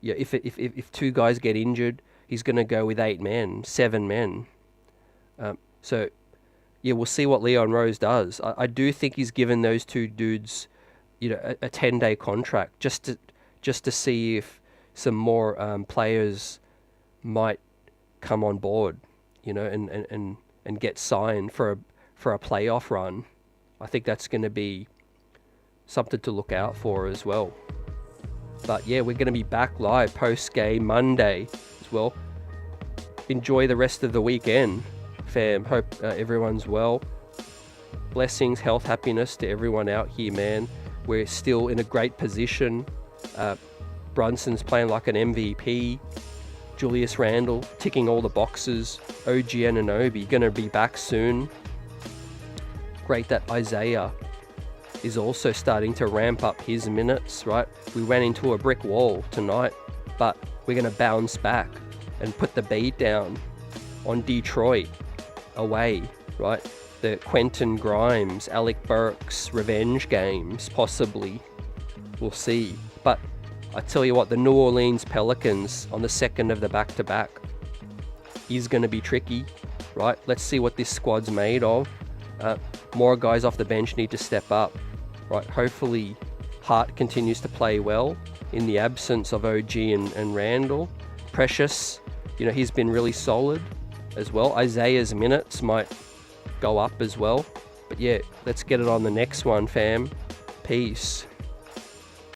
If two guys get injured, he's going to go with 8 men, 7 men. So, we'll see what Leon Rose does. I do think he's given those two dudes, a 10-day contract just to see if some more players might come on board, and get signed for a playoff run. I think that's going to be something to look out for as well. But yeah, we're going to be back live post-game Monday as well. Enjoy the rest of the weekend, fam. Hope everyone's well. Blessings, health, happiness to everyone out here, man. We're still in a great position. Brunson's playing like an MVP. Julius Randle ticking all the boxes. OG Anunoby going to be back soon. Great that Isaiah is also starting to ramp up his minutes, right? We ran into a brick wall tonight, but we're going to bounce back and put the beat down on Detroit away, right? The Quentin Grimes, Alec Burks revenge games, possibly. We'll see. But I tell you what, the New Orleans Pelicans on the second of the back-to-back is going to be tricky, right? Let's see what this squad's made of. More guys off the bench need to step up, right? Hopefully Hart continues to play well in the absence of OG and Randall. Precious, he's been really solid as well. Isaiah's minutes might go up as well. But yeah, let's get it on the next one, fam. Peace.